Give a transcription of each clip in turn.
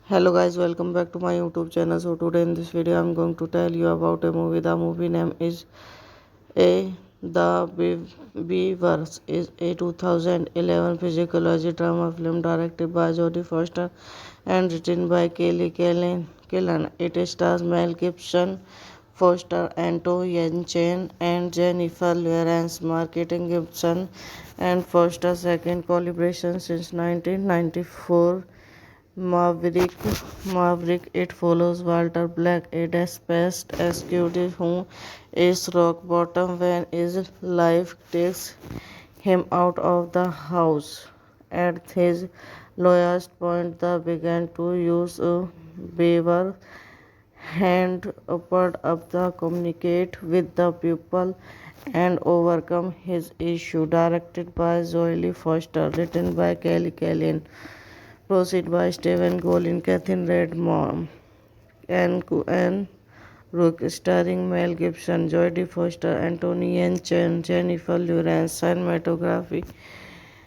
Hello guys, welcome back to my YouTube channel. So today in this video I'm going to tell you about a movie. The movie name is Beavers is a 2011 physiology drama film directed by Jodie Foster and written by Kelly Killen. It stars Mel Gibson, Foster, Anto Yelchin, and Jennifer Lawrence. Marketing Gibson and Foster's second collaboration since 1994. Maverick. It follows Walter Black, a desperate executive who is rock bottom when his life takes him out of the house. At his lowest point, they began to use a beaver hand upward up the communicate with the people and overcome his issue. Directed by Zoe Foster, written by Kelly Kellyan. Proceed by Stephen Golin, Catherine Redmond, and Rook, starring Mel Gibson, Jodie Foster, Anthony Chen, Jennifer Lawrence, cinematography,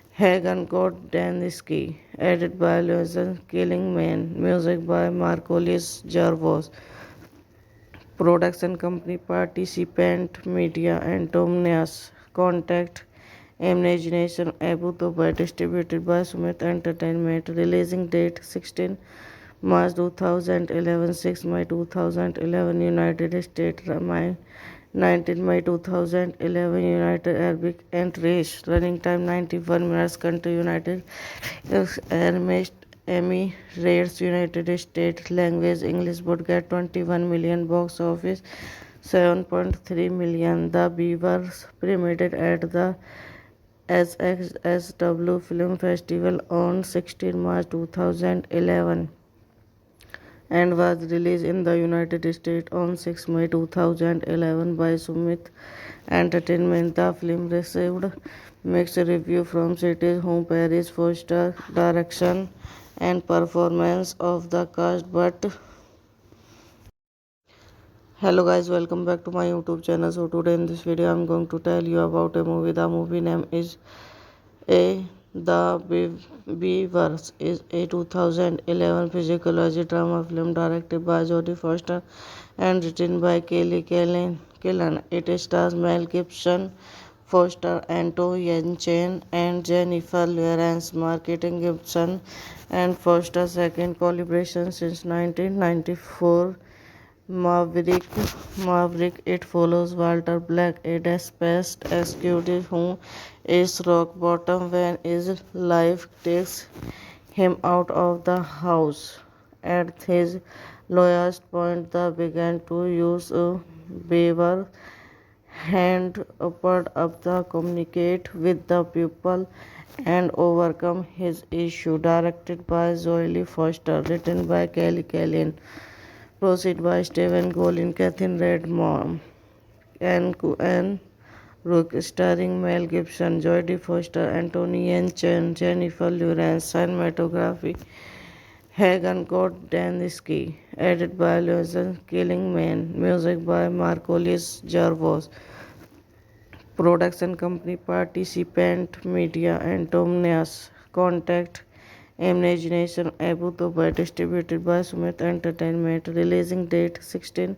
Hagen Dansky, edited by Lorenzo Killingman, music by Marcolis Jarvos, production company participant media and Tomnias, contact Imagination Abu Dhabi, distributed by Sumit Entertainment, releasing date 16 March 2011, 6 May 2011, United States, 19 May 2011, United Arab Emirates, running time 91 minutes, country United Emirates, United States, language English, budget 21 million, box office 7.3 million. The Beavers premiered at the SXSW Film Festival on 16 March 2011 and was released in the United States on 6 May 2011 by Sumit Entertainment. The film received mixed reviews from critics who praised Foster's direction and performance of the cast. But hello guys, welcome back to my YouTube channel. So today in this video I'm going to tell you about a movie. The movie name is Beavers is a 2011 physiology drama film directed by Jodie Foster and written by Kelly Killen. It stars Mel Gibson, Foster, Anto Yelchin, and Jennifer Lawrence. Marketing Gibson and Foster's second collaboration since 1994. Maverick. It follows Walter Black, a desperate executive who is rock bottom when his life takes him out of the house. At his lowest point, they began to use a beaver hand upward up the communicate with the people and overcome his issue. Directed by Zoe Foster, written by Kelly Kellyan. Proceed by Stephen Golin, Catherine Redmond, Anne Rook, starring Mel Gibson, Jodie Foster, Anthony Yen Chen, Jennifer Lawrence, cinematography, Hagen Kordaniski, edited by Lorenzo Killingman, music by Marcolis Jarvos, production company Participant Media and Tomnias, contact Imagination Abu Dhabi, distributed by Sumit Entertainment, releasing date 16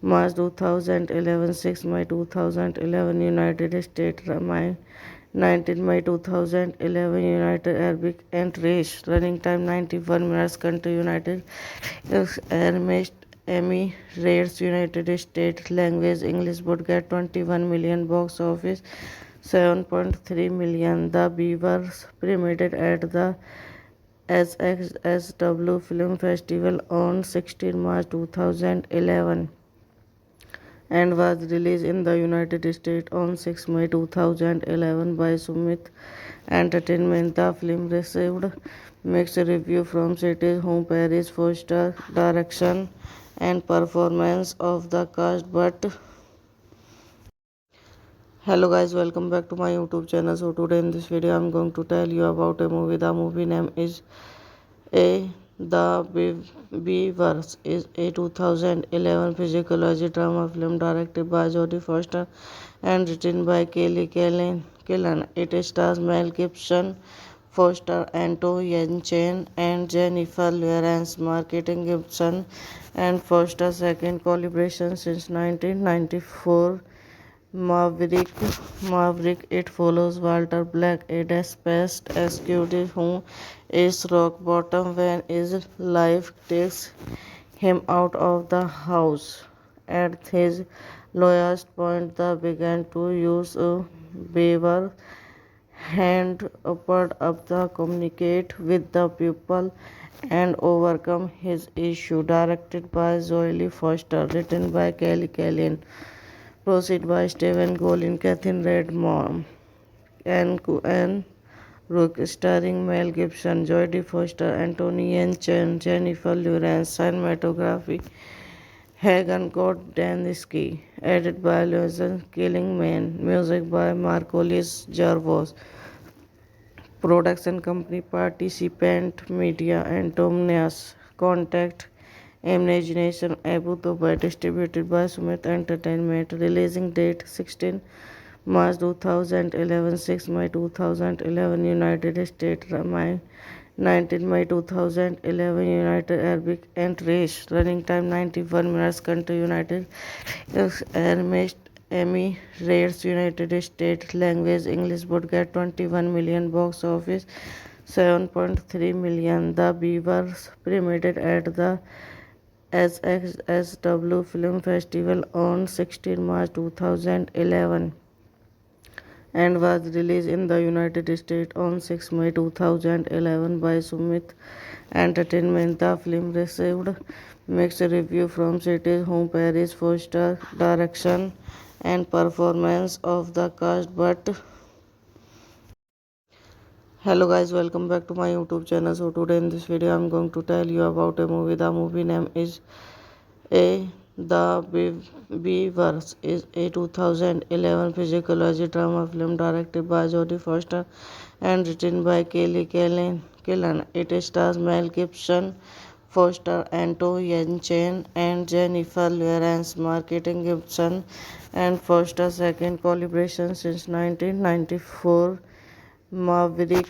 March 2011, 6 May 2011, United States, 19 May 2011, United Arab Emirates, running time 91 minutes, country United Emirates, United States, language English, would get 21 million, box office 7.3 million. The Beavers premiered at the SXSW Film Festival on 16 March 2011 and was released in the United States on 6 May 2011 by Sumit Entertainment. The film received mixed reviews from critics who praised Foster's direction and performance of the cast. But hello guys, welcome back to my YouTube channel. So today in this video I'm going to tell you about a movie. The movie name is The Beavers is a 2011 physiology drama film directed by Jodie Foster and written by Kelly Killen. It stars Mel Gibson, Foster, Anto Yen and Jennifer Lawrence. Marketing Gibson and Foster's second collaboration since 1994. Maverick. It follows Walter Black, a desperate executive who is rock bottom when his life takes him out of the house. At his lowest point, they began to use a beaver hand upward up the communicate with the people and overcome his issue. Directed by Joely Foster, written by Kelly Kellyan. Proceed by Stephen Golin, Catherine Redmond, Anne Rook, starring Mel Gibson, Jodie Foster, Anthony Yen Chen, Jennifer Lawrence, cinematography, Hagen Kordaniski, edited by Lorenzo Killingman, music by Marcolis Jarvos, production company Participant Media and Tomnias, contact Imagination Abu Dhabi, distributed by Sumit Entertainment, releasing date 16 March 2011, 6 May 2011, United States, language English, would get 21 million, box office 7.3 million. The Beavers premiered at the SXSW Film Festival on 16 March 2011 and was released in the United States on 6 May 2011 by Sumit Entertainment. The film received mixed reviews from critics who praised Foster's direction and performance of the cast. But Imagination Abu Dhabi, distributed by Sumit Entertainment, releasing date 16 March 2011, 6 May 2011, United States, 19 May 2011, United Arab Emirates, running time 91 minutes, country United Emirates, United States, language English, would get 21 million, box office 7.3 million. The Beavers premiered at the SXSW Film Festival on 16 March 2011 and was released in the United States on 6 May 2011 by Sumit Entertainment. The film received mixed reviews from critics who praised Foster's direction and performance of the cast. But hello guys, welcome back to my YouTube channel. So today in this video I'm going to tell you about a movie. The movie name is The Beavers is a 2011 physiology drama film directed by Jodie Foster and written by Kelly Killen. It stars Mel Gibson, Foster, Anto Yen and Jennifer Lawrence. Marketing Gibson and Foster's second collaboration since 1994. Maverick.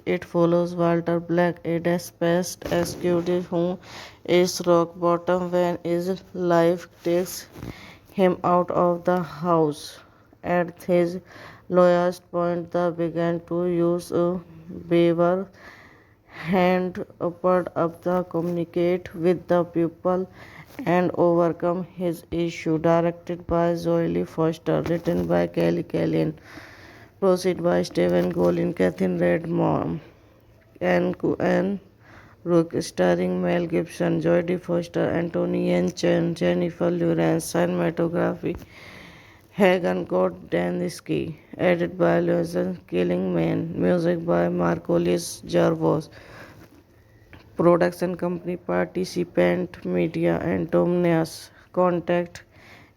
It follows Walter Black, a desperate executive who is rock bottom when his life takes him out of the house. At his lowest point, they began to use a beaver hand upward up the communicate with the people and overcome his issue. Directed by Joely Foster, written by Kelly Kellyan. Proceed by Stephen Golin, Catherine Redmond, Anne Rook, starring Mel Gibson, Jodie Foster, Anthony Yen Chen, Jennifer Lawrence, cinematography, Hagen Kordaniski, edited by Lorenzo Killingman, music by Marcolis Jarvos, production company Participant Media and Tomnias, contact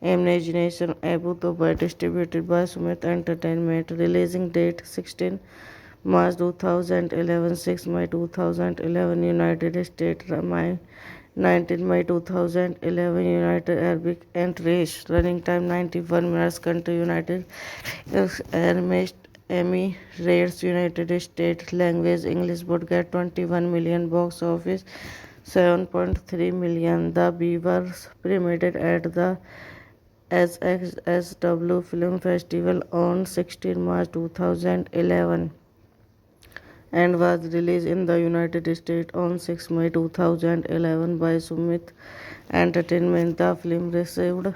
Imagination Abu Dhabi, distributed by Sumit Entertainment. Releasing date 16 March 2011, 6 May 2011, United States, 19 May 2011, United Arab Emirates. Running time 91 minutes. Country United Emirates, United States. Language English. Budget 21 million. Box office 7.3 million. The Beavers premiered at the SXSW Film Festival on 16 March 2011 and was released in the United States on 6 May 2011 by Sumit Entertainment. The film received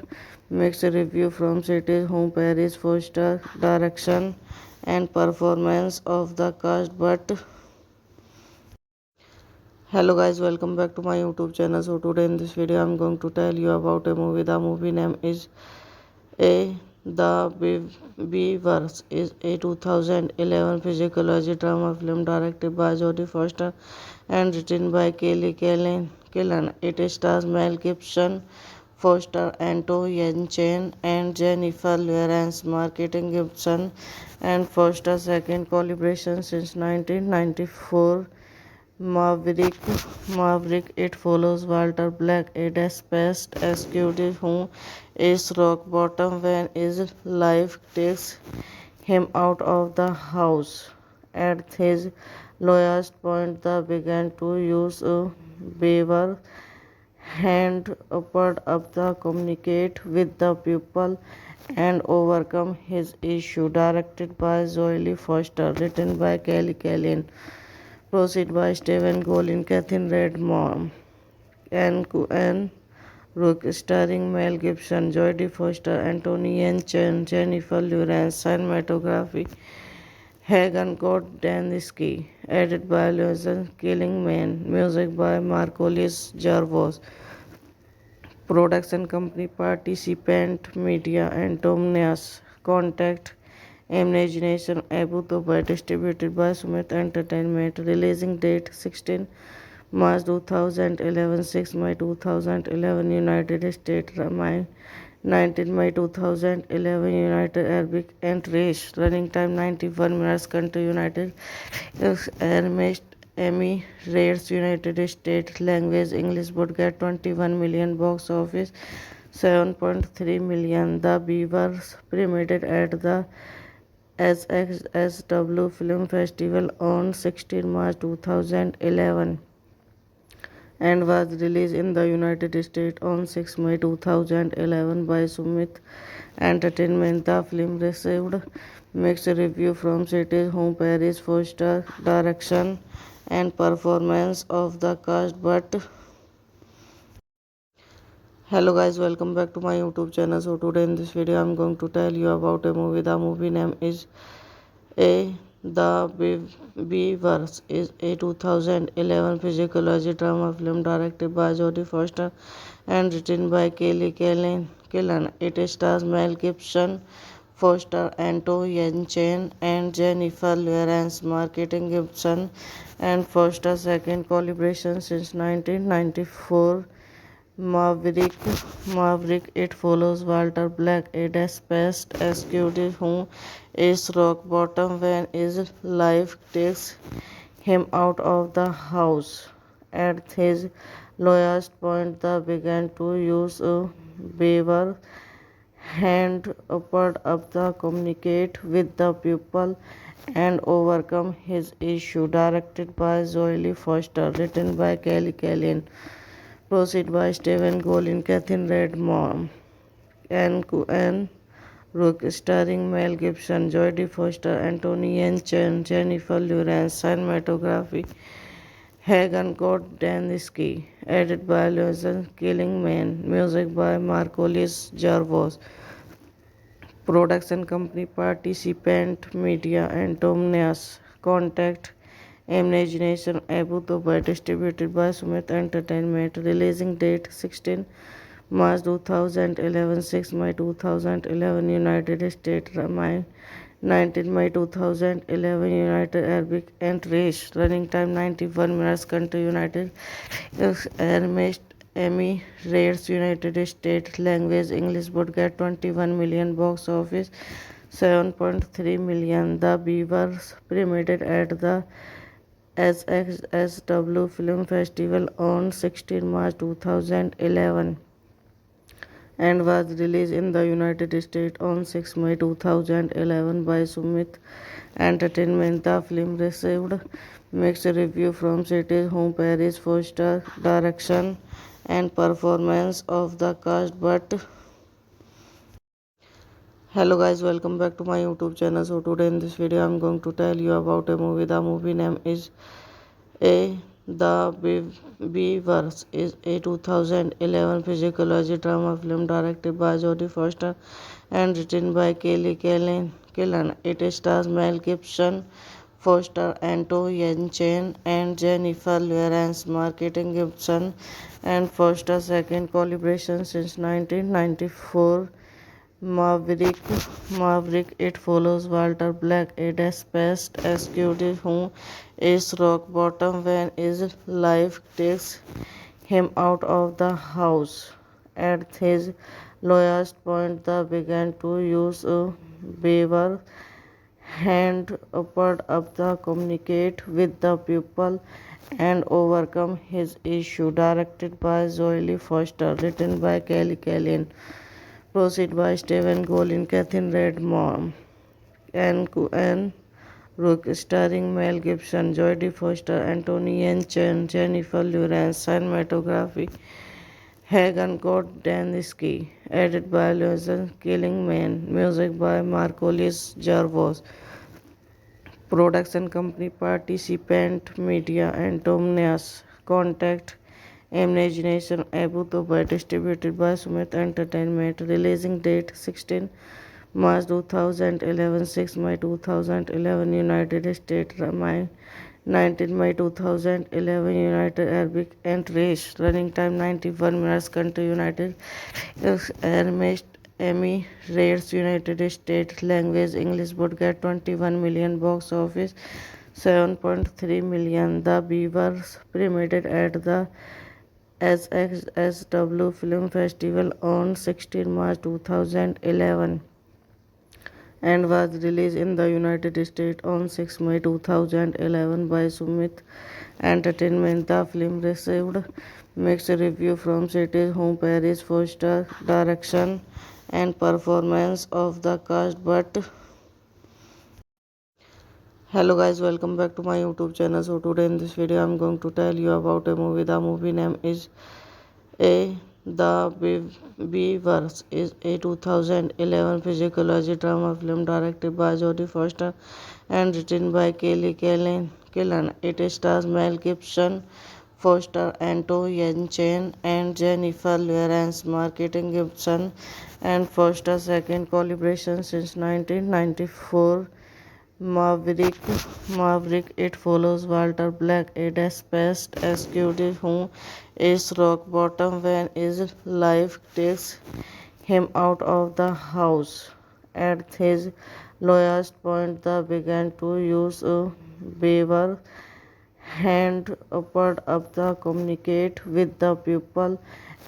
mixed reviews from critics who praised Foster's direction and performance of the cast. But hello guys, welcome back to my YouTube channel. So today in this video I'm going to tell you about a movie. The movie name is A The Beavers is a 2011 physiology drama film directed by Jodie Foster and written by Kelly Killen. It stars Mel Gibson, Foster, Anto Yelchin, and Jennifer Lawrence. Marketing Gibson and Foster's second collaboration since 1994. Maverick, it follows Walter Black, a desperate executive who is rock bottom when his life takes him out of the house. At his lowest point, they began to use a beaver hand upward up the communicate with the people and overcome his issue. Directed by Jolie Foster, written by Kelly Kellyan. Proceed by Stephen Golin, Catherine Redmond, and Rook, starring Mel Gibson, Jodie Foster, Anthony Yelchin, Jennifer Lawrence. Cinematography Hagen Kordensky, edited by Lorenzo Killingman, music by Marcolis Jarvos. Production company Participant Media and Domnias. Contact Imagination Abu Dhabi, distributed by Sumit Entertainment. Releasing date 16 March 2011, 6 May 2011, United States, 19 May 2011, United Arab Emirates. Running time 91 minutes. Country United Emirates, United States. Language English. Budget 21 million. Box office 7.3 million. The Beavers premiered at the SXSW Film Festival on 16 March 2011 and was released in the United States on 6 May 2011 by Sumit Entertainment. The film received mixed reviews from critics who praised Foster's direction and performance of the cast. But hello guys, welcome back to my YouTube channel. So today in this video I'm going to tell you about a movie. The movie name is A The Beavers is a 2011 physiology drama film directed by Jodie Foster and written by Kelly Killen. It stars Mel Gibson, Foster, Anto Yelchin, and Jennifer Lawrence. Marketing Gibson and Foster's second collaboration since 1994. Maverick, it follows Walter Black, a desperate executive who is rock bottom when his life takes him out of the house. At his lowest point, they began to use a beaver hand upward up the communicate with the people and overcome his issue. Directed by Jolie Foster, written by Kelly Kellyan. Proceed by Stephen Golin, Catherine Redmond, and Rook, starring Mel Gibson, Jodie Foster, Anthony Yelchin, Jennifer Lawrence. Cinematography Hagen Kordensky, edited by Lorenzo Killingman, music by Marcolis Jarvos. Production company Participant Media and Domnias. Contact Imagination Abu Dhabi, distributed by Sumit Entertainment. Releasing date 16 March 2011, 6 May 2011, United States, 19 May 2011, United Arab Emirates. Running time 91 minutes. Country United Emirates, United States language English would 21 million box office, 7.3 million. The Beavers premiered at the SXSW Film Festival on 16 March 2011 and was released in the United States on 6 May 2011 by Sumit Entertainment. The film received mixed reviews from critics who praised Foster's direction and performance of the cast. But hello guys, welcome back to my YouTube channel. So today in this video I'm going to tell you about a movie. The movie name is A Beavers is a 2011 physiology drama film directed by Jodie Foster and written by Kelly Killen. It stars Mel Gibson, Foster, Anto Yelchin, and Jennifer Lawrence. Marketing Gibson and Foster's second collaboration since 1994. Maverick, it follows Walter Black, a dispatched executive who is rock bottom when his life takes him out of the house. At his lowest point, they began to use a beaver hand upward up the communicate with the people and overcome his issue. Directed by Jolie Foster, written by Kelly Kellyan. Proceed by Stephen Golin, Catherine Redmond, and Rook, starring Mel Gibson, Jodie Foster, Anthony Chen, Jennifer Lawrence. Cinematography Hagen Gordensky, edited by Lorenzo Killingman, music by Marcolis Jarvos. Production company Participant Media and Domnias. Contact Imagination Abu Dhabi, distributed by Sumit Entertainment. Releasing date 16 March 2011, 6 May 2011 United States, 19 May 2011 United Arab Emirates. Running time 91 minutes. Country United Emirates, United States language English would 21 million box office, 7.3 million. The Beavers premiered at the SXSW Film Festival on 16 March 2011 and was released in the United States on 6 May 2011 by Sumit Entertainment. The film received mixed reviews from critics who praised Foster's direction and performance of the cast. But hello guys, welcome back to my YouTube channel. So today in this video I'm going to tell you about a movie. The movie name is A Beavers is a 2011 physiology drama film directed by Jodie Foster and written by Kelly Killen. It stars Mel Gibson, Foster, Anto Yelchin, and Jennifer Lawrence. Marketing Gibson and Foster's second collaboration since 1994. Maverick, it follows Walter Black, a dispatched executive who is rock bottom when his life takes him out of the house. At his lowest point, they began to use a beaver hand upward up the communicate with the people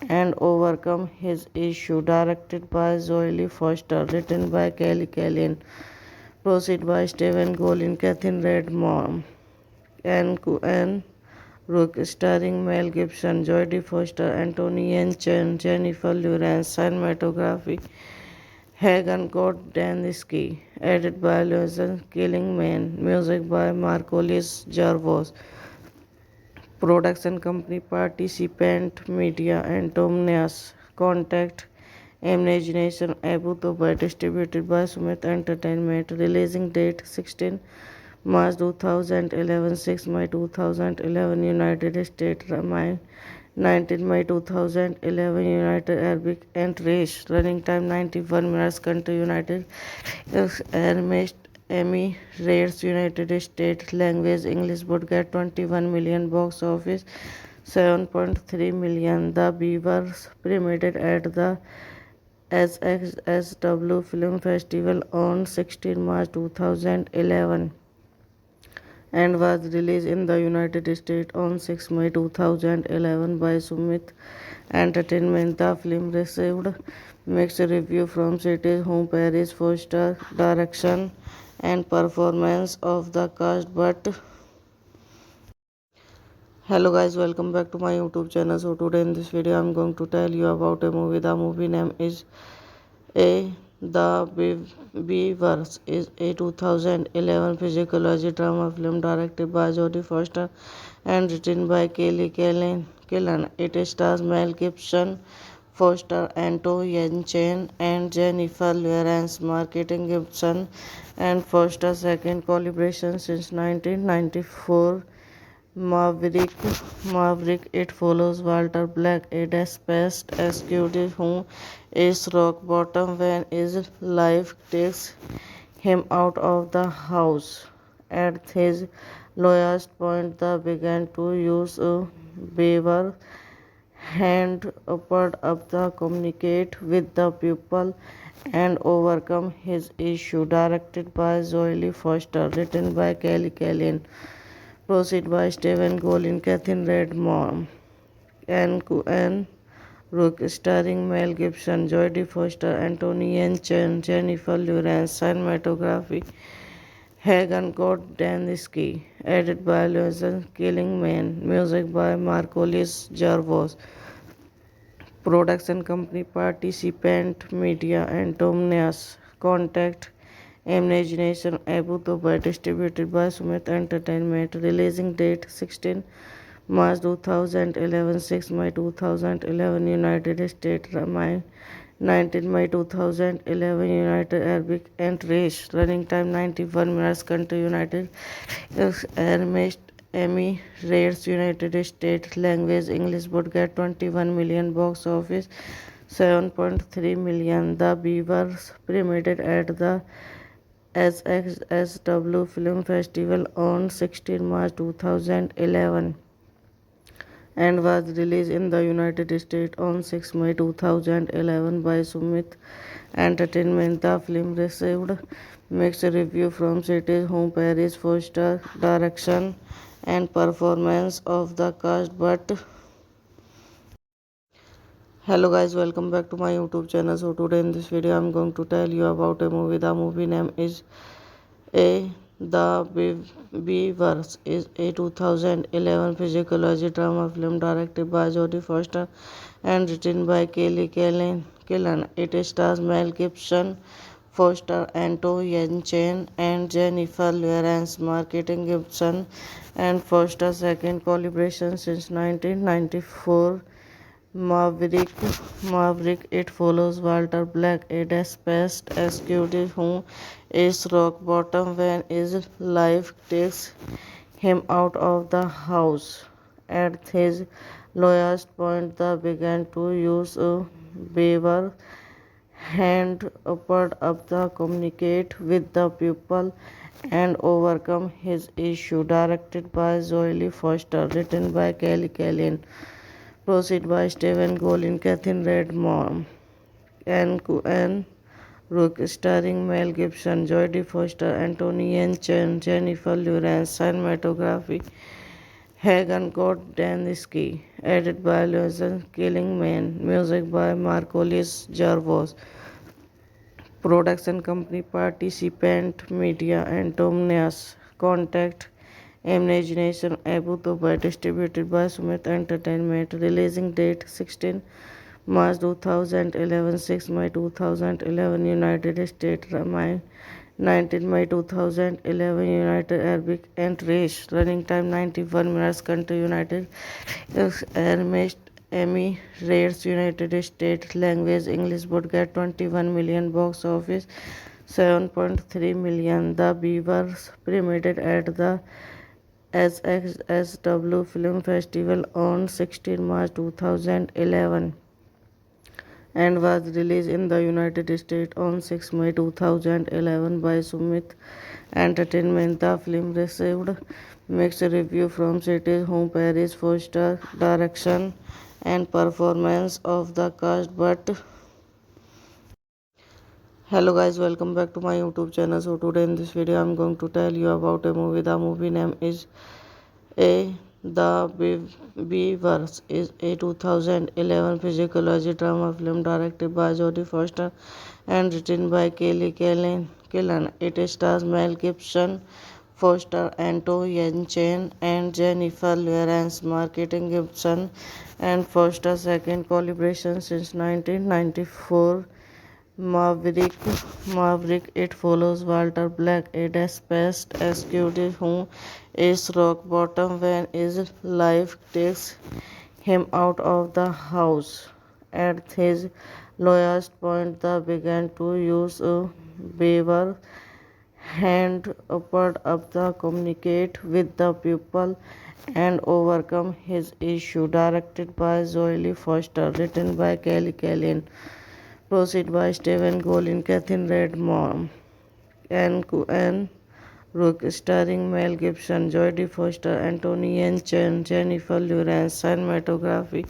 and overcome his issue. Directed by Jolie Foster, written by Kelly Kellyan. Proceed by Stephen Golin, Catherine Redmond, and Rook, starring Mel Gibson, Jodie Foster, Anthony Chen, Jennifer Lawrence. Cinematography Hagen Gordensky, edited by Lorenzo Killingman, music by Marcolis Jarvos. Production company Participant Media and Domnias. Contact Imagination Abu Dhabi, distributed by Sumit Entertainment. Releasing date 16 March 2011, 6 May 2011 United States, 19 May 2011 United Arab Emirates. Running time 91 minutes. Country United Emirates, United States language English would 21 million box office, 7.3 million. The Beavers premiered at the SXSW Film Festival on 16 March 2011 and was released in the United States on 6 May 2011 by Sumit Entertainment. The film received mixed reviews from critics who praised Foster's direction and performance of the cast. But hello guys, welcome back to my YouTube channel. So today in this video I'm going to tell you about a movie. The movie name is A Beavers is a 2011 physiology drama film directed by Jodie Foster and written by Kelly Killen. It stars Mel Gibson, Foster, Anto Yelchin, and Jennifer Lawrence. Marketing Gibson and Foster's second collaboration since 1994. Maverick, Maverick. It follows Walter Black, a desperate executive who is rock bottom when his life takes him out of the house. At his lowest point, they began to use a beaver hand upward up the communicate with the people and overcome his issue. Directed by Zoe Foster, written by Kelly Kellyan. Proceed by Stephen Golin, Catherine Redmond, Anne Rook, starring Mel Gibson, Jodie Foster, Anthony Yelchin, Jennifer Lawrence. Cinematography Hagen Kordaniski, edited by Lorenzo Killingman, music by Marcolis Jarvos. Production company Participant Media and Tomnias. Contact Imagination Abu Dhabi, distributed by Sumit Entertainment. Releasing date 16 March 2011, 6 May 2011 United States, 19 May 2011 United Arab Emirates. Running time 91 minutes. Country United Emirates, United States. Language English. Budget 21 million. Box office 7.3 million. The Beavers premiered at the SXSW Film Festival on 16 March 2011 and was released in the United States on 6 May 2011 by Sumit Entertainment. The film received mixed reviews from critics who praised Foster's direction and performance of the cast. But hello guys, welcome back to my YouTube channel. So today in this video I'm going to tell you about a movie. The movie name is A Beavers is a 2011 physiology drama film directed by Jodie Foster and written by Kelly Killen. It stars Mel Gibson, Foster, Anto Yelchin, and Jennifer Lawrence. Marketing Gibson and Foster's second collaboration since 1994. Maverick. It follows Walter Black, a desperate executive who is rock bottom when his life takes him out of the house. At his lowest point, they began to use a beaver hand upward up the communicate with the people and overcome his issue. Directed by Zoe Foster, written by Kelly Kellyan. Proceed by Stephen Golin, Catherine Redmond, Anne Rook, starring Mel Gibson, Jodie Foster, Anthony Yelchin, Jennifer Lawrence. Cinematography Hagen Kordaniski, edited by Lorenzo Killingman, music by Marcolis Jarvos. Production company Participant Media and Tomnias. Contact Imagination Abu Dhabi, distributed by Sumit Entertainment. Releasing date 16 March 2011, 6 May 2011 United States, 19 May 2011 United Arab Emirates. Running time 91 minutes. Country United Emirates, United States. Language English. Budget 21 million. Box office 7.3 million. The Beavers premiered at the SXSW Film Festival on 16 March 2011 and was released in the United States on 6 May 2011 by Sumit Entertainment. The film received mixed reviews from critics who praised Foster's direction and performance of the cast. But Hello guys, welcome back to my YouTube channel. So today in this video I'm going to tell you about a movie. The movie name is A Beavers is a 2011 physiology drama film directed by Jodie Foster and written by Kelly Killen. It stars Mel Gibson, Foster, Anto Yelchin, and Jennifer Lawrence. Marketing Gibson and Foster's second collaboration since 1994. Maverick, Maverick. It follows Walter Black, a desperate executive who is rock bottom when his life takes him out of the house. At his lowest point, they began to use a beaver hand upward up the communicate with the people and overcome his issue. Directed by Zoe Foster, written by Kelly Kellyan. Proceed by Stephen Golin, Catherine Redmond, Anne Rook, starring Mel Gibson, Jodie Foster, Anthony Chen, Jennifer Lawrence. Cinematography,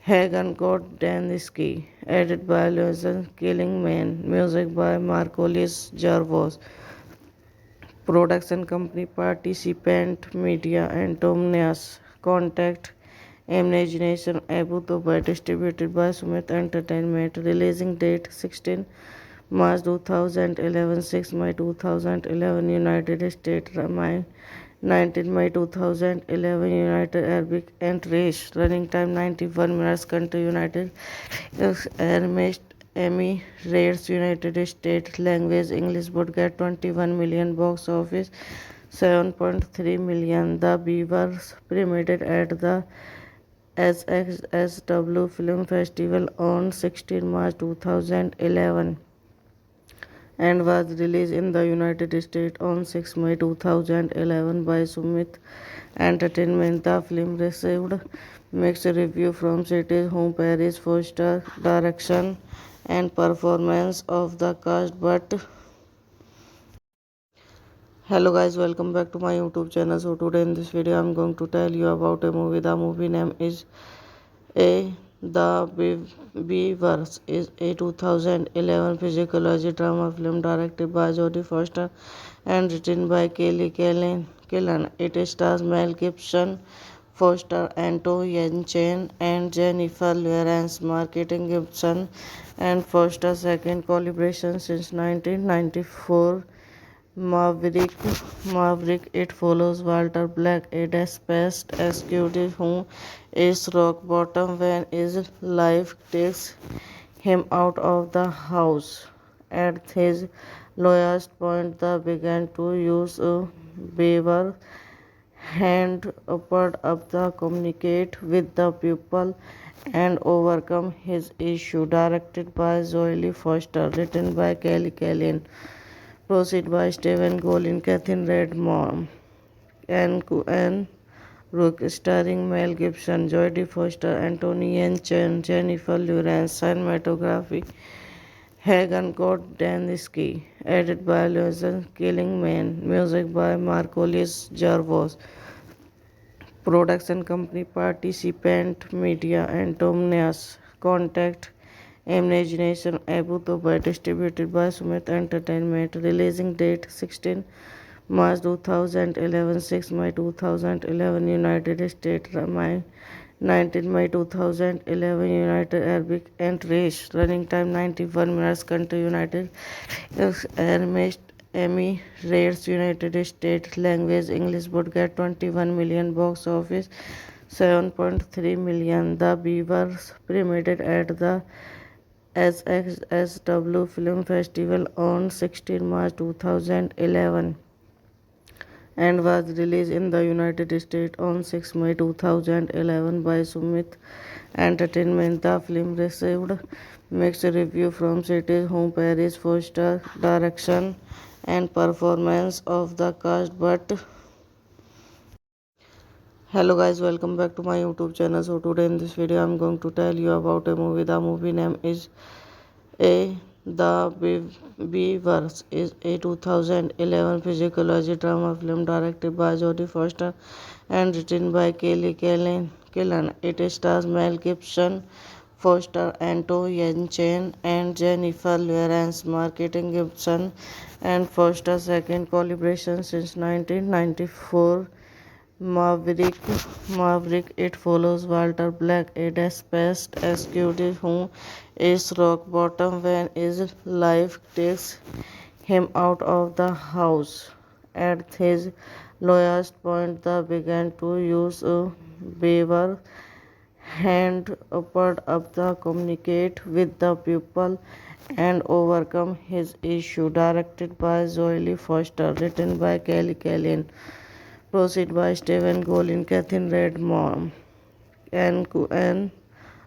Hagen Gordensky. Edited by Lorenzo Killingman. Music by Marcolis Jarvos. Production company Participant Media and Tomnias. Contact Imagination Abu Dhabi, distributed by Sumit Entertainment. Releasing date 16 March 2011, 6 May 2011, United States, 19 May 2011, United Arab Emirates. Running time 91 minutes. Country United Emirates, United States. Language English. Budget 21 million. Box office 7.3 million. The Beavers premiered at the SXSW Film Festival on 16 March 2011 and was released in the United States on 6 May 2011 by Sumit Entertainment. The film received mixed reviews from critics who praised Foster's direction and performance of the cast. But hello guys, welcome back to my YouTube channel. So today in this video I'm going to tell you about a movie. The movie name is A Beavers is a 2011 physiology drama film directed by Jodie Foster and written by Kelly Killen. It stars Mel Gibson, Foster, Anto Yelchin, and Jennifer Lawrence. Marketing Gibson and Foster's second collaboration since 1994. Maverick. It follows Walter Black, a desperate executive who is rock bottom when his life takes him out of the house. At his lowest point, they began to use a beaver hand upward up the communicate with the people and overcome his issue. Directed by Zoe Foster, written by Kelly Kellyan. Proceed by Stephen Golin, Catherine Redmond, Anne Rook, starring Mel Gibson, Jodie Foster, Anthony Chen, Jennifer Lawrence. Cinematography, Hagen Gordensky. Edited by Lorenzo Killingman. Music by Marcolis Jarvos. Production company Participant Media and Tomnias. Contact Imagination Abu Dhabi, distributed by Sumit Entertainment. Releasing date 16 March 2011, 6 May 2011, United States, 19 May 2011, United Arab Emirates. Running time 91 minutes. Country United Emirates, United States. Language English. Budget 21 million. Box office 7.3 million. The Beavers premiered at the SXSW Film Festival on 16 March 2011 and was released in the United States on 6 May 2011 by Sumit Entertainment. The film received mixed reviews from critics who praised Foster's direction and performance of the cast. But hello guys, welcome back to my YouTube channel. So today in this video I'm going to tell you about a movie. The movie name is A Beavers is a 2011 physiology drama film directed by Jodie Foster and written by Kelly Killen. It stars Mel Gibson, Foster, Anto Yelchin, and Jennifer Lawrence, marketing Gibson and Foster second collaboration since 1994. Maverick, Maverick. It follows Walter Black, a despised executive who is rock bottom when his life takes him out of the house. At his lowest point, they began to use a beaver hand upward up the communicate with the pupil and overcome his issue. Directed by Zoe Foster, written by Kelly Kellyan, proceed by Stephen Golin, Catherine Redmond, and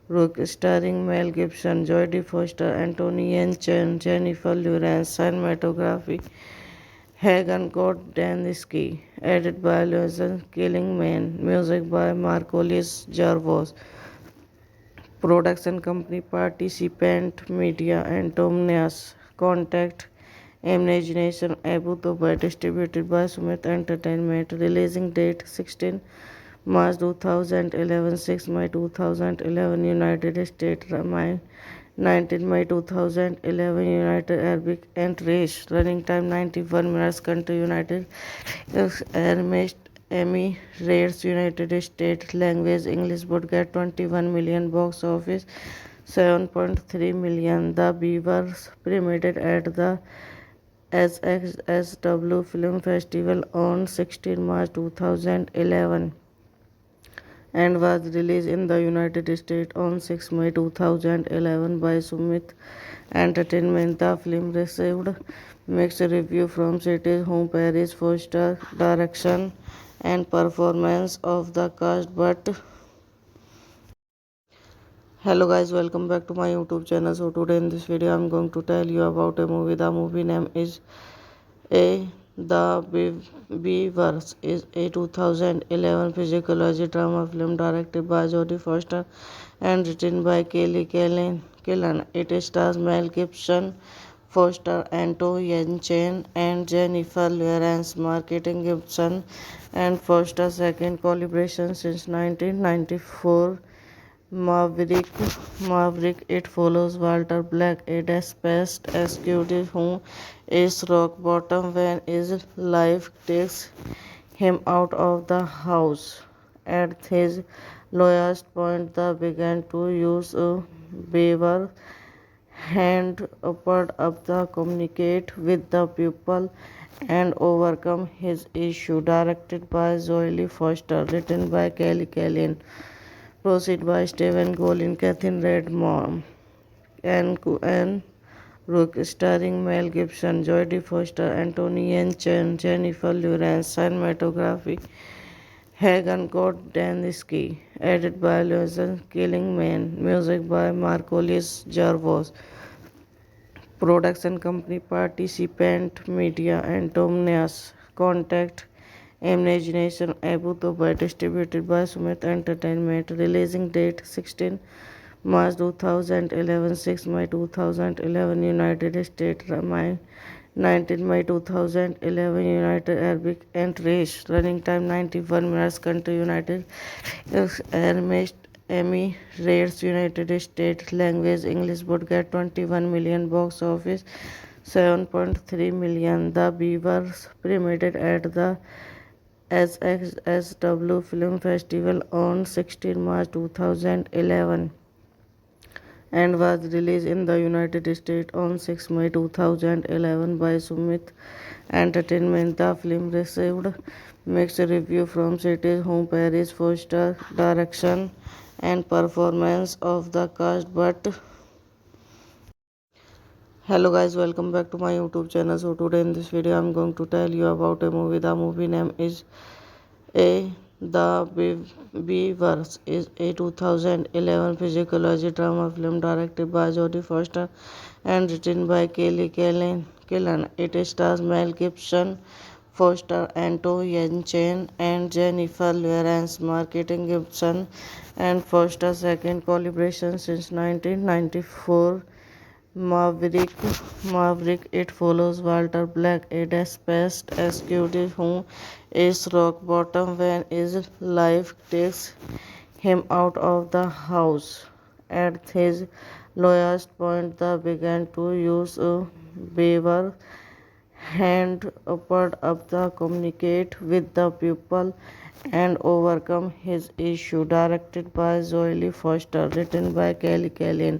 Rook, starring Mel Gibson, Jodie Foster, Anthony Chen, Jennifer Lawrence. Cinematography Hagen Gordensky, edited by Lorenzo Killingman, music by Marcolis Jarvos. Production company Participant Media and Tomnias. Contact Imagination Abu Dhabi, distributed by Sumit Entertainment. Releasing date 16 March 2011, 6 May 2011, United States, 19 May 2011, United Arab Emirates. Running time 91 minutes. Country United Emirates, United States. Language English. Budget 21 million. Box office 7.3 million. The Beavers premiered at the SXSW Film Festival on 16 March 2011 and was released in the United States on 6 May 2011 by Sumit Entertainment. The film received mixed reviews from critics who praised Foster's direction and performance of the cast. But hello guys, welcome back to my YouTube channel. So today in this video I'm going to tell you about a movie. The movie name is The Beavers is a 2011 physiology drama film directed by Jodie Foster and written by Kelly Killen. It stars Mel Gibson, Foster, Anto Yelchin, and Jennifer Lawrence, marketing Gibson and Foster second collaboration since 1994. Maverick. It follows Walter Black, a despised executive who is rock bottom when his life takes him out of the house. At his lowest point, they began to use a beaver hand upward up the communicate with the pupil and overcome his issue. Directed by Zoe Foster, written by Kelly Kellyan, proceed by Stephen Golin, Catherine Redmond, and Rook, starring Mel Gibson, Jodie Foster, Anthony Chen, Jennifer Lawrence. Cinematography Hagen Gordensky, edited by Lorenzo Killingman, music by Marcolis Jarvos. Production company Participant Media and Tomnias. Contact Imagination Abu Dhabi, distributed by Sumit Entertainment. Releasing date 16 March 2011, 6 May 2011, United States, 19 May 2011, United Arab Emirates. Running time 91 minutes. Country United Emirates, United States. Language English. Budget 21 million. Box office 7.3 million. The Beavers premiered at the SXSW Film Festival on 16 March 2011 and was released in the United States on 6 May 2011 by Sumit Entertainment. The film received mixed reviews from critics who praised Foster's direction and performance of the cast. But hello guys, welcome back to my YouTube channel. So today in this video I'm going to tell you about a movie. The movie name is The Beavers is a 2011 physiology drama film directed by Jodie Foster and written by Kelly Killen. It stars Mel Gibson, Foster, Anto Yelchin, and Jennifer Lawrence, marketing Gibson and Foster second collaboration since 1994. Maverick. It follows Walter Black, a despised executive who is rock bottom when his life takes him out of the house. At his lowest point, the began to use a beaver hand upward up the communicate with the pupil and overcome his issue. Directed by Zoe Foster, written by Kelly Kellyan,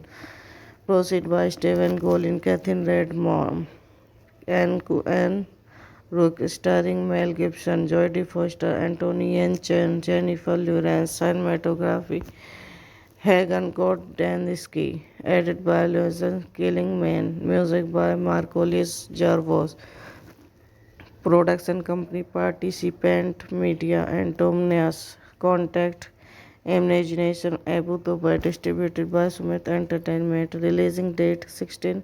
proceed by Stephen Golin, Catherine Redmond, and Rook, starring Mel Gibson, Jodie Foster, Anthony Yen Chen, Jennifer Lawrence, cinematography, Hagen Kordensky, edited by Lorenzo Killingman, music by Marcolis Jarvos, production company Participant Media and Tomnias, contact Imagination Abu Dhabi, distributed by Sumit Entertainment, releasing date 16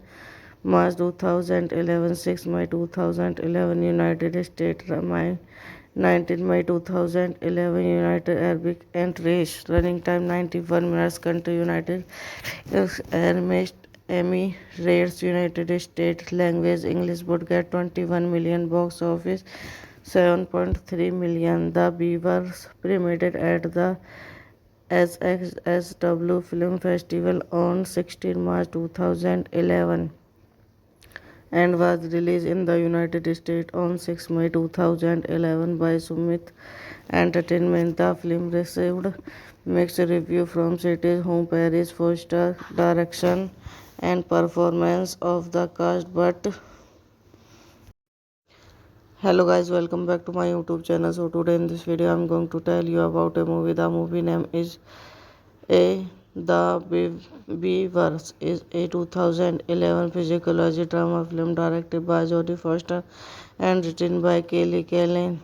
March 2011, 6 May 2011, United States, 19 May 2011, United Arab Emirates, running time 91 minutes, country United Emirates, United States, language English, would get 21 million, box office 7.3 million. The Beavers premiered at the SXSW Film Festival on 16 March 2011 and was released in the United States on 6 May 2011 by Sumit Entertainment. The film received mixed reviews from critics who praised Foster's direction and performance of the cast. But hello guys, welcome back to my YouTube channel. So today in this video I'm going to tell you about a movie. The movie name is The Beavers is a 2011 physiology drama film directed by Jodie Foster and written by Kelly Kellyan.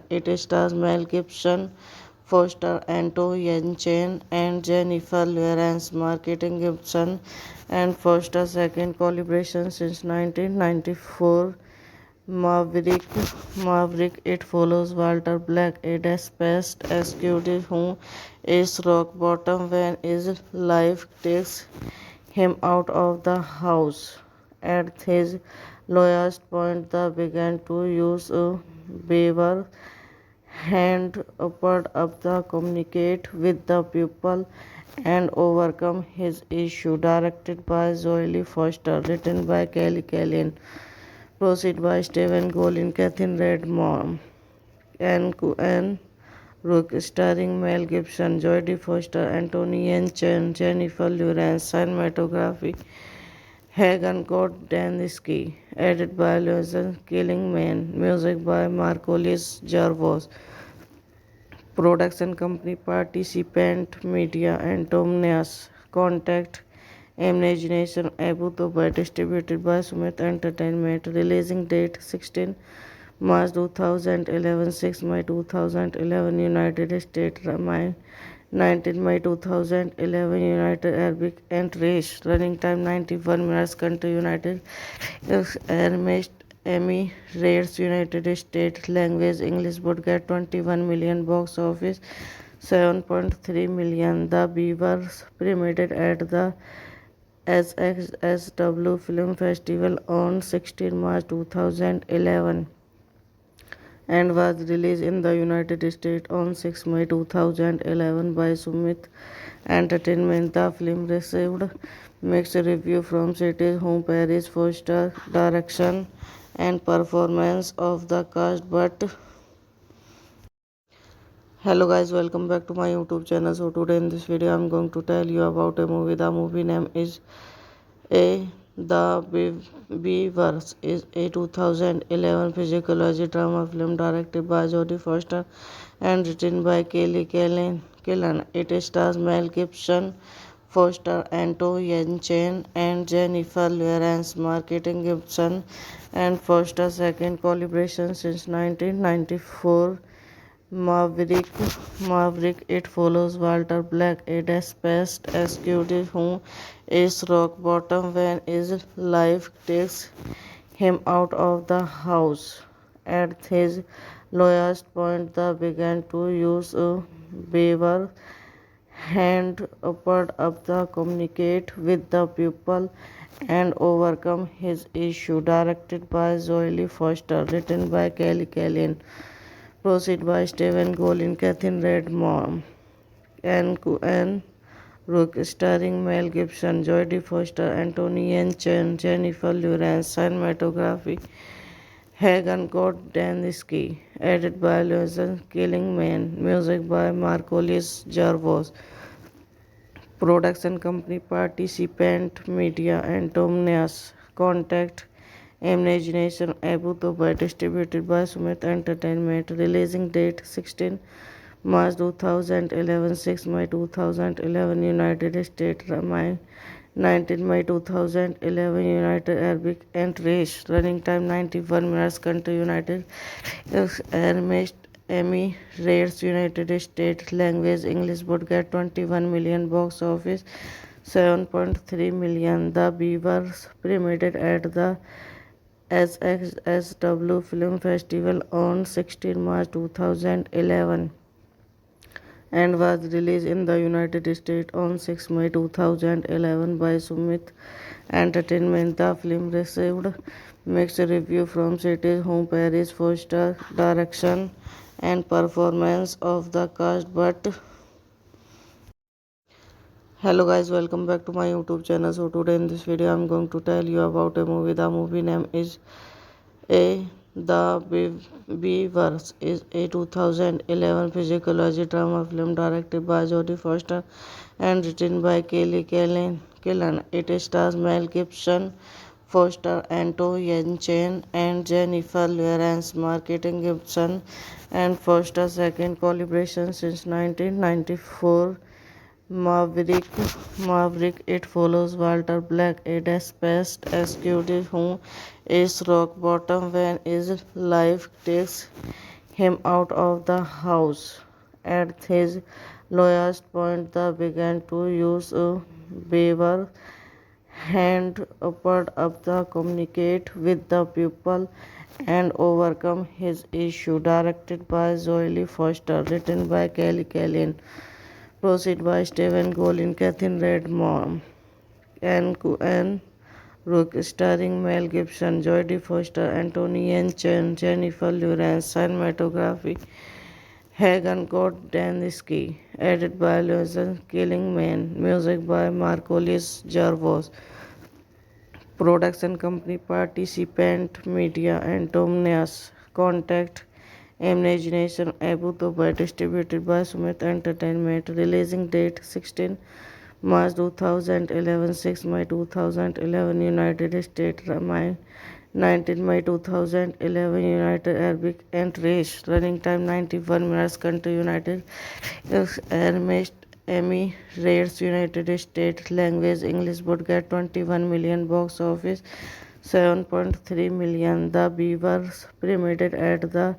It stars Mel Gibson, Foster, Anto Yen Chen, and Jennifer Lawrence. Marketing Gibson and Foster's second collaboration since 1994. Maverick. It follows Walter Black, a desperate executive who is rock bottom when his life takes him out of the house. At his lowest point, the began to use a beaver hand upward up the communicate with the pupil and overcome his issue. Directed by Zoe Foster, written by Kelly Kellyan, proceed by Stephen Golin, Catherine Redmond, and Rook, starring Mel Gibson, Jodie Foster, Anthony Yen Chen, Jennifer Lawrence, cinematography, Hagen Kordensky, edited by Lorenzo Killingman, music by Marcolis Jarvos, production company Participant Media and Tomnias, contact Imagination Abu Dhabi, distributed by Sumit Entertainment, releasing date 16 March 2011, 6 May 2011, United States, 19 May 2011, United Arab Emirates, running time 91 minutes, country United Emirates, United States, language English, would get 21 million, box office 7.3 million. The Beavers premiered at the SXSW Film Festival on 16 March 2011 and was released in the United States on 6 May 2011 by Sumit Entertainment. The film received mixed reviews from critics who praised Foster's direction and performance of the cast. But hello guys, welcome back to my YouTube channel. So today in this video I'm going to tell you about a movie. The movie name is The Beavers is a 2011 physiology drama film directed by Jodie Foster and written by Kelly Kellyan. It stars Mel Gibson, Foster, Anto Yen Chen, and Jennifer Lawrence. Marketing Gibson and Foster's second collaboration since 1994. Maverick. It follows Walter Black, a desperate executive who is rock bottom when his life takes him out of the house. At his lowest point, the began to use a beaver hand upward up the communicate with the pupil and overcome his issue. Directed by Zoe Foster, written by Kelly Kellyan, proceed by Stephen Golin, Catherine Redmond, and Rook, starring Mel Gibson, Jodie Foster, Anthony Yen Chen, Jennifer Lawrence, cinematography, Hagen Kordensky, edited by Lorenz Killingman, music by Marcolis Jarvos, production company Participant Media and Tomnias, contact Imagination Abu Dhabi, distributed by Sumit Entertainment, releasing date 16 March 2011, 6 May 2011, United States, 19 May 2011, United Arab Emirates, running time 91 minutes, country United Emirates, United States, language English, budget 21 million, box office 7.3 million. The Beavers premiered at the SXSW Film Festival on 16 March 2011 and was released in the United States on 6 May 2011 by Sumit Entertainment. The film received mixed reviews from critics who praised Foster's direction and performance of the cast. But hello guys, welcome back to my YouTube channel. So today in this video I'm going to tell you about a movie. The movie name is A The Beavers is a 2011 physiology drama film directed by Jodie Foster and written by Kelly Killen. It stars Mel Gibson, Foster, Anto Yen Chen, and Jennifer Lawrence. Marketing Gibson and Foster's second collaboration since 1994. Maverick, Maverick. It follows Walter Black, a desperate executive who is rock bottom when his life takes him out of the house. At his lowest point, they began to use a beaver hand upward up the communicate with the people and overcome his issue. Directed by Zoe Foster, written by Kelly Kellyan. Proceed by Stephen Golin, Catherine Redmond, and Rook, starring Mel Gibson, Jodie Foster, Anthony Yen Chen, Jennifer Lawrence, cinematography, Hagen Kordensky, edited by Lorenz Killingman, music by Marcolis Jarvos, production company Participant Media and Tomnias, contact Imagination Abu Dhabi, distributed by Sumit Entertainment, releasing date 16 March 2011, 6 May 2011, United States, 19 May 2011, United Arab Emirates, running time 91 minutes, country United Emirates, United States, language English, budget 21 million, box office 7.3 million. The Beavers premiered at the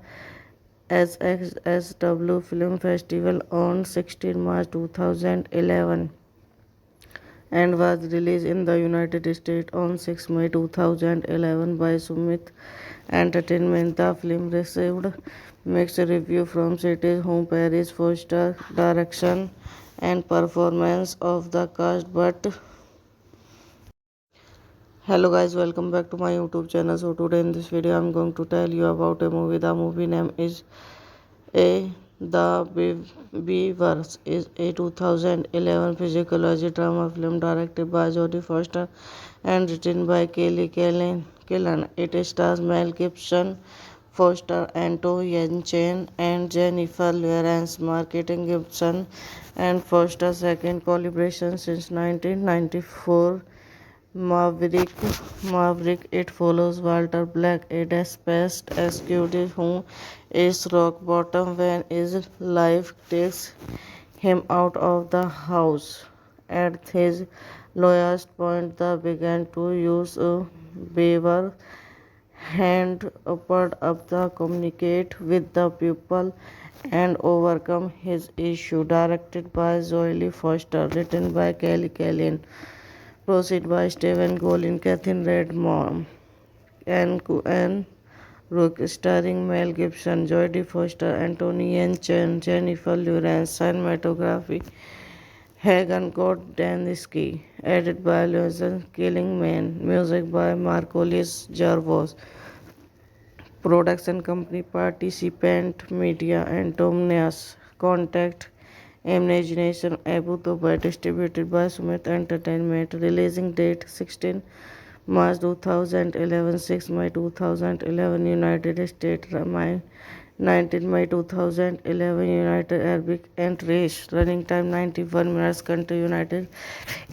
SXSW Film Festival on 16 March 2011 and was released in the United States on 6 May 2011 by Sumit Entertainment. The film received mixed reviews from critics who praised Foster's direction and performance of the cast. But hello guys, welcome back to my YouTube channel. So today in this video I'm going to tell you about a movie. The movie name is A The Beavers is a 2011 physiology drama film directed by Jodie Foster and written by Kelly Killen. It stars Mel Gibson, Foster, Anto Yen Chen, and Jennifer Lawrence. Marketing Gibson and Foster's second collaboration since 1994. Maverick. It follows Walter Black, a desperate executive who is rock bottom when his life takes him out of the house. At his lowest point, they began to use a beaver hand upward up the communicate with the people and overcome his issue. Directed by Zoe Foster, written by Kelly Kellyan. Proceed by Stephen Golin, Catherine Redmond, and Rook, starring Mel Gibson, Jodie Foster, Anthony Yen Chen, Jennifer Lawrence, cinematography, Hagen Kordensky, edited by Lorenz Killingman, music by Marcolis Jarvos, production company Participant Media and Tomnias, contact Imagination Abu Dubai, distributed by Sumit Entertainment. Releasing date 16 March 2011, 6 May 2011, United States, 19 May 2011, United Arab Emirates. Running time 91 minutes. Country United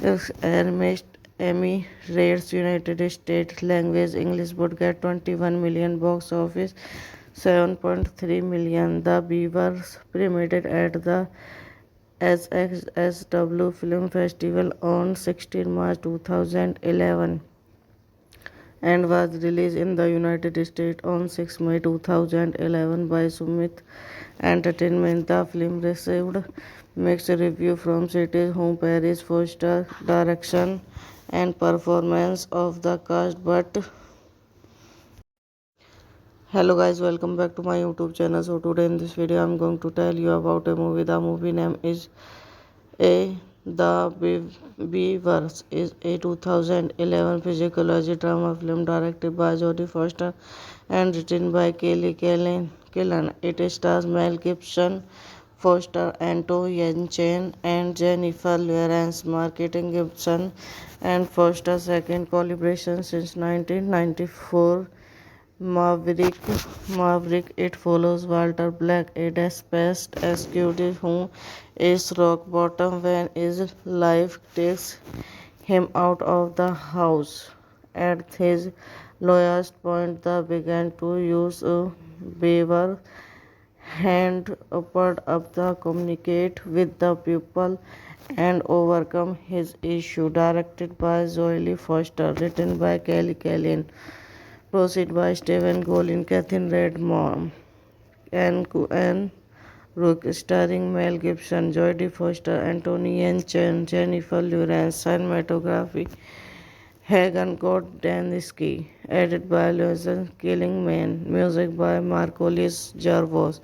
Arab Emirates, United States. Language English. Would get 21 million. Box office 7.3 million. The Beavers premiered at the SXSW Film Festival on 16 March 2011 and was released in the United States on 6 May 2011 by Sumit Entertainment. The film received mixed review from critics who praised Foster direction and performance of the cast. But hello guys, welcome back to my YouTube channel. So today in this video I'm going to tell you about a movie. The movie name is The Beavers is a 2011 physiology drama film directed by Jodie Foster and written by Kelly Killen. It stars Mel Gibson, Foster, Anto Yelchin, and Jennifer Lawrence. Marketing Gibson and Foster's second collaboration since 1994. Maverick. It follows Walter Black, a desperate executive who is rock bottom when his life takes him out of the house. At his lowest point, they began to use a beaver hand upward up the communicate with the people and overcome his issue. Directed by Zoe Foster, written by Kelly Kellyan. Proceed by Stephen Golin, Catherine Redmond, Anne Rook, starring Mel Gibson, Jodie Foster, Anthony Chen, Jennifer Lawrence. Cinematography Hagen Gordaniski, edited by Lorenzo Killingman, music by Marcolis Jarvos.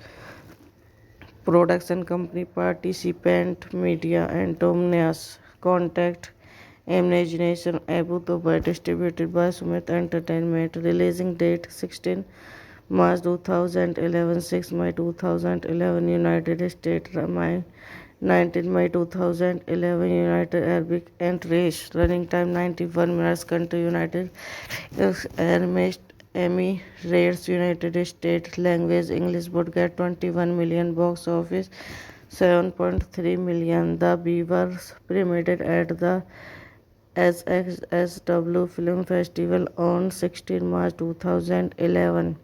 Production company Participant Media and Tomnias. Contact Imagination Abu Dubai, distributed by Sumit Entertainment. Releasing date 16 March 2011, 6 May 2011, United States, 19 May 2011, United Arab Emirates. Running time 91 minutes. Country United Emirates, United States. Language English. Would get 21 million. Box office 7.3 million. The Beavers premiered at the SXSW Film Festival on 16 March 2011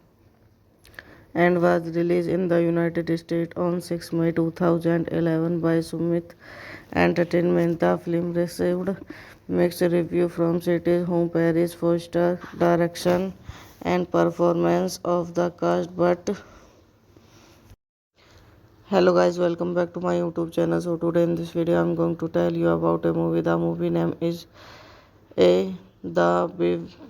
and was released in the United States on 6 May 2011 by Sumit Entertainment. The film received mixed review from critics who praised Foster direction and performance of the cast. But hello guys, welcome back to my YouTube channel. So today in this video I'm going to tell you about a movie. The movie name is The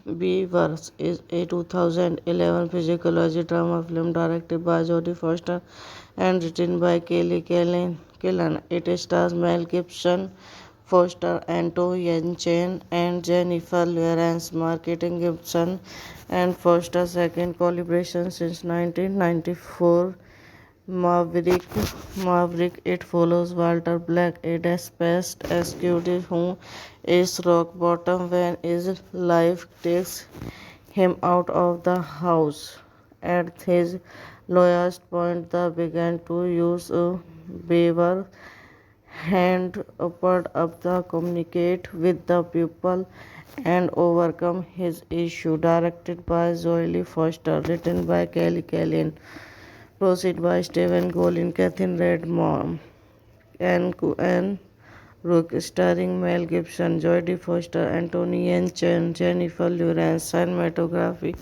Beavers is a 2011 physiology drama film directed by Jodie Foster and written by Kelly Killen. It stars Mel Gibson, Foster, Anto Yelchin, and Jennifer Lawrence. Marketing Gibson and Foster's second collaboration since 1994. Maverick. It follows Walter Black, a desperate executive who is rock bottom when his life takes him out of the house. At his lowest point, they began to use a beaver hand upward up the communicate with the people and overcome his issue. Directed by Zoe Foster, written by Kelly Kellyan. Proceed by Stephen Golin, Catherine Redmond, Anne Rook, starring Mel Gibson, Jodie Foster, Anthony Chen, Jennifer Lawrence. Cinematography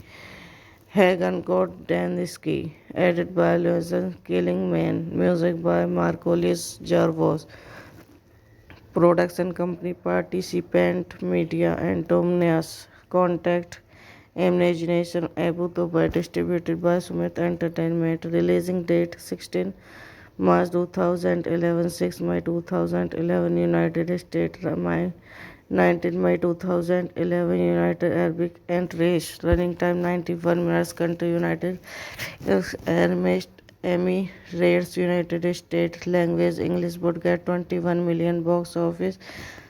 Hagen Gordaniski, edited by Lorenzo Killingman, music by Marcolis Jarvos. Production company Participant Media and Tomnias. Contact Imagination Abu Dubai, distributed by Sumit Entertainment. Releasing date 16 March 2011, 6 May 2011, United States, 19 May 2011, United Arab Emirates. Running time 91 minutes. Country United Emirates, United States language English budget 21 million box office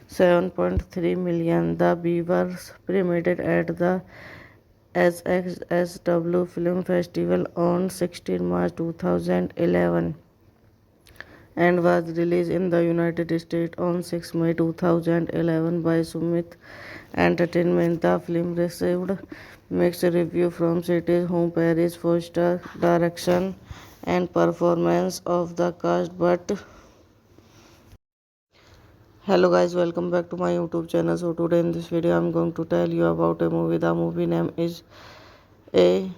7.3 million. The Beavers premiered at the SXSW Film Festival on 16 March 2011 and was released in the United States on 6 May 2011 by Sumit Entertainment. The film received mixed reviews from critics who praised Foster's direction and performance of the cast. But hello guys, welcome back to my YouTube channel. So today in this video I'm going to tell you about a movie. The movie name is The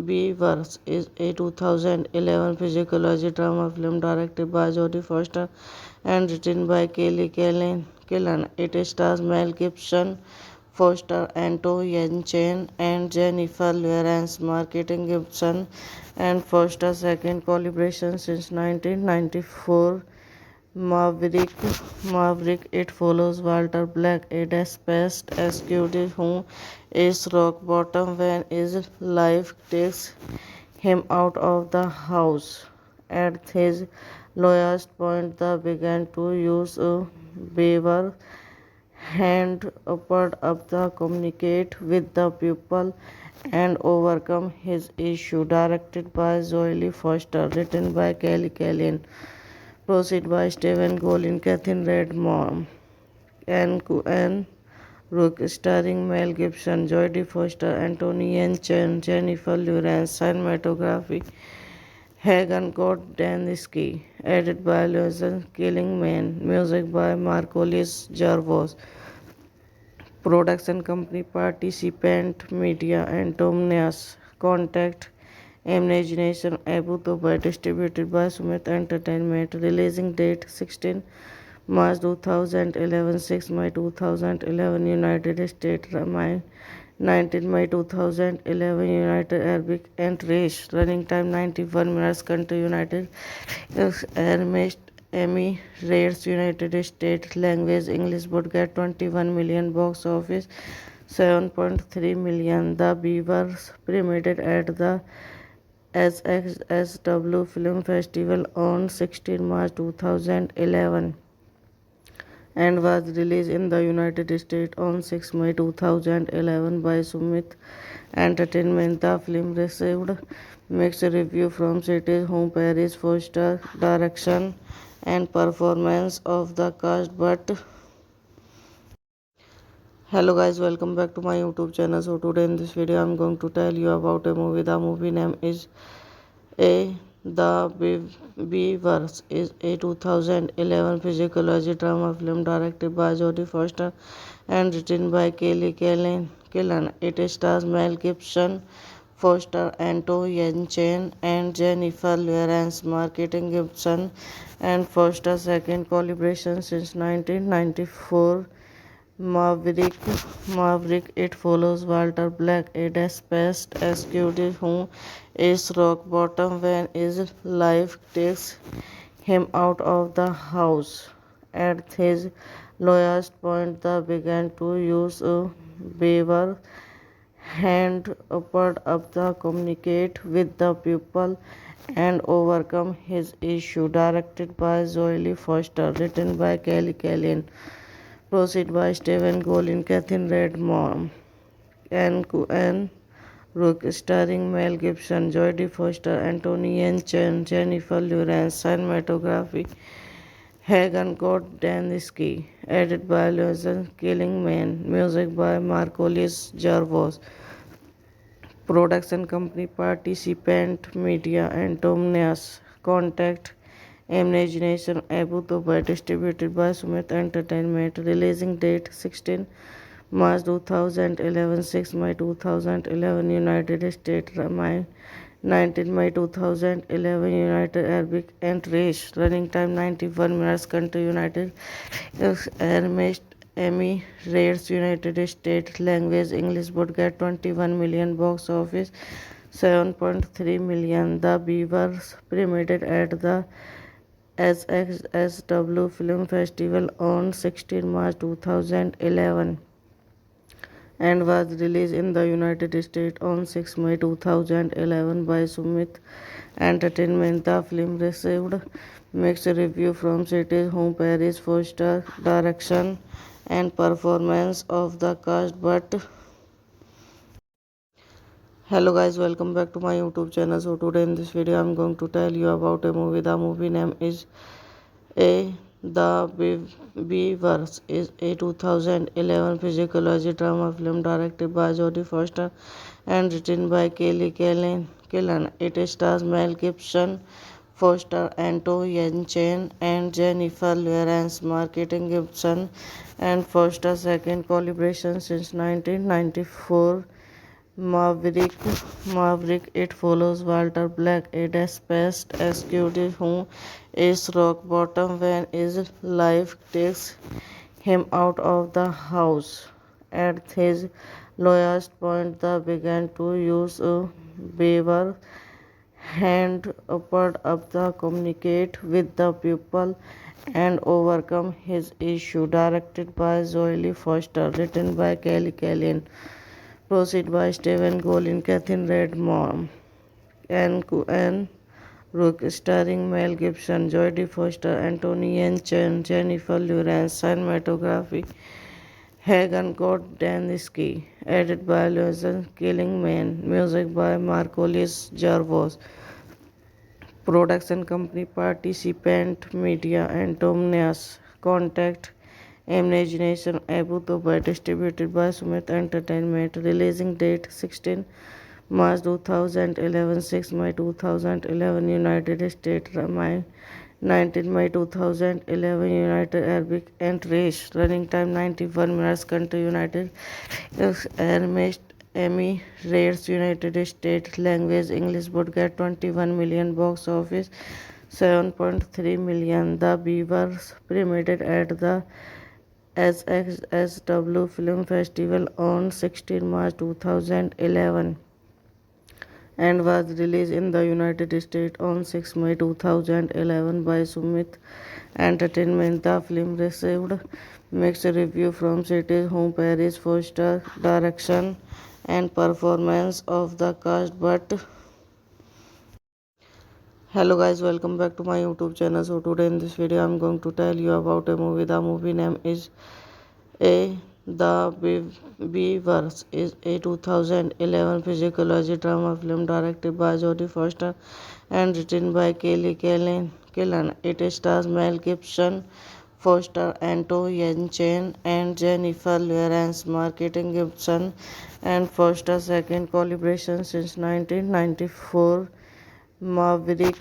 Beavers is a 2011 physiology drama film directed by Jodie Foster and written by Kelly Killen. It stars Mel Gibson, Foster, Anto Yelchin, and Jennifer Lawrence. Marketing Gibson and Foster's second collaboration since 1994. Maverick. It follows Walter Black, a desperate executive who is rock bottom when his life takes him out of the house. At his lowest point, they began to use a beaver hand upward up the communicate with the people and overcome his issue. Directed by Jolie Foster, written by Kelly Kellyan. Proceed by Stephen Golin, Catherine Redmond, Anne Rook, starring Mel Gibson, Jodie Foster, Anthony Chen, Jennifer Lawrence. Cinematography, Hagen Dansky. Edited by Lorenz Killingman. Music by Marcolis Jarvos. Production company Participant Media and Tomnias. Contact Imagination Abu Dhabi, distributed by Sumit Entertainment. Releasing date 16 March 2011, 6 May 2011 United States, 19 May 2011 United Arab Emirates. Running time 91 minutes. Country United Emirates, United States language English budget 21 million box office 7.3 million. The Beavers premiered at the SXSW Film Festival on 16 March 2011 and was released in the United States on 6 May 2011 by Sumit Entertainment. The film received mixed reviews from critics who praised Foster's direction and performance of the cast. But hello guys, welcome back to my YouTube channel. So today in this video I'm going to tell you about a movie. The movie name is The Beavers is a 2011 physiology drama film directed by Jodie Foster and written by Kelly Killen. It stars Mel Gibson, Foster, Anto Yelchin, and Jennifer Lawrence. Marketing Gibson and Foster's second collaboration since 1994. Maverick. It follows Walter Black, a desperate executive who is rock bottom when his life takes him out of the house. At his lowest point, they began to use a beaver hand upward up the communicate with the people and overcome his issue. Directed by Jolie Foster, written by Kelly Kellyan. Proceed by Stephen Golin, Catherine Redmond, Anne Rook, starring Mel Gibson, Jodie Foster, Anthony Chen, Jennifer Lawrence. Cinematography, Hagen Dansky. Edited by Lorenz Killingman. Music by Marcolis Jarvos. Production company Participant Media and Tomnias. Contact Imagination Abu Dhabi, distributed by Sumit Entertainment. Releasing date 16 March 2011, 6 May 2011 United States, 19 May 2011 United Arab Emirates. Running time 91 minutes. Country United Emirates, United States language English budget 21 million box office 7.3 million. The Beavers premiered at the SXSW Film Festival on 16 March 2011 and was released in the United States on 6 May 2011 by Sumit Entertainment. The film received mixed reviews from critics who praised Foster's direction and performance of the cast. But hello guys, welcome back to my YouTube channel. So today in this video I'm going to tell you about a movie. The movie name is The Beavers is a 2011 physiology drama film directed by Jodie Foster and written by Kelly Killen. It stars Mel Gibson, Foster, Anto Yelchin, and Jennifer Lawrence. Marketing Gibson and Foster's second collaboration since 1994. Maverick, Maverick. It follows Walter Black, a desperate executive who is rock bottom when his life takes him out of the house. At his lowest point, they began to use a beaver hand upward up the communicate with the people and overcome his issue. Directed by Joely Foster, written by Kelly Kellyan. Proceed by Stephen Golin, Catherine Redmond, Anne Rook, starring Mel Gibson, Jodie Foster, Anthony Yelchin, Jennifer Lawrence. Cinematography Hagen Gordensky, edited by Lorenz Killingman, music by Marcolis Jarvos. Production company Participant Media and Domnias. Contact Imagination Abu Dhabi, distributed by Sumit Entertainment. Releasing date 16 March 2011, 6 May 2011 United States, 19 May 2011 United Arab Emirates. Running time 91 minutes. Country United Emirates, United States. Language English. Budget 21 million. Box office 7.3 million. The Beavers premiered at the SXSW Film Festival on 16 March 2011 and was released in the United States on 6 May 2011 by Sumit Entertainment. The film received mixed reviews from critics who praised Foster's direction and performance of the cast. But hello guys, welcome back to my YouTube channel. So today in this video I'm going to tell you about a movie. The movie name is The Beavers is a 2011 physiology drama film directed by Jodie Foster and written by Kelly Killen. It stars Mel Gibson, Foster, Anto Yelchin, and Jennifer Lawrence. Marketing Gibson and Foster's second collaboration since 1994. Maverick.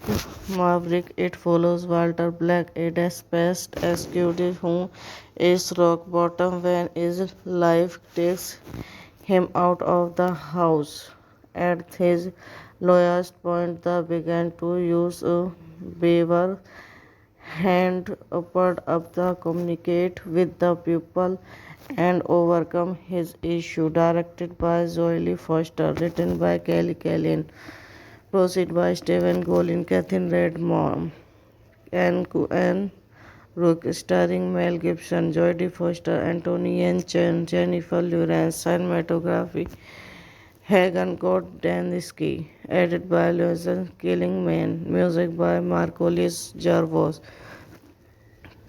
It follows Walter Black, a desperate executive who is rock bottom when his life takes him out of the house. At his lowest point, they began to use a beaver hand upward up the communicate with the people and overcome his issue. Directed by Joely Foster, written by Kelly Kellyan. Proceed by Stephen Golin, Catherine Redmond, Anne Rook, starring Mel Gibson, Jodie Foster, Anthony Yelchin, Jennifer Lawrence. Cinematography Hagen Gordensky, edited by Lorenz Killingman, music by Marcolis Jarvos.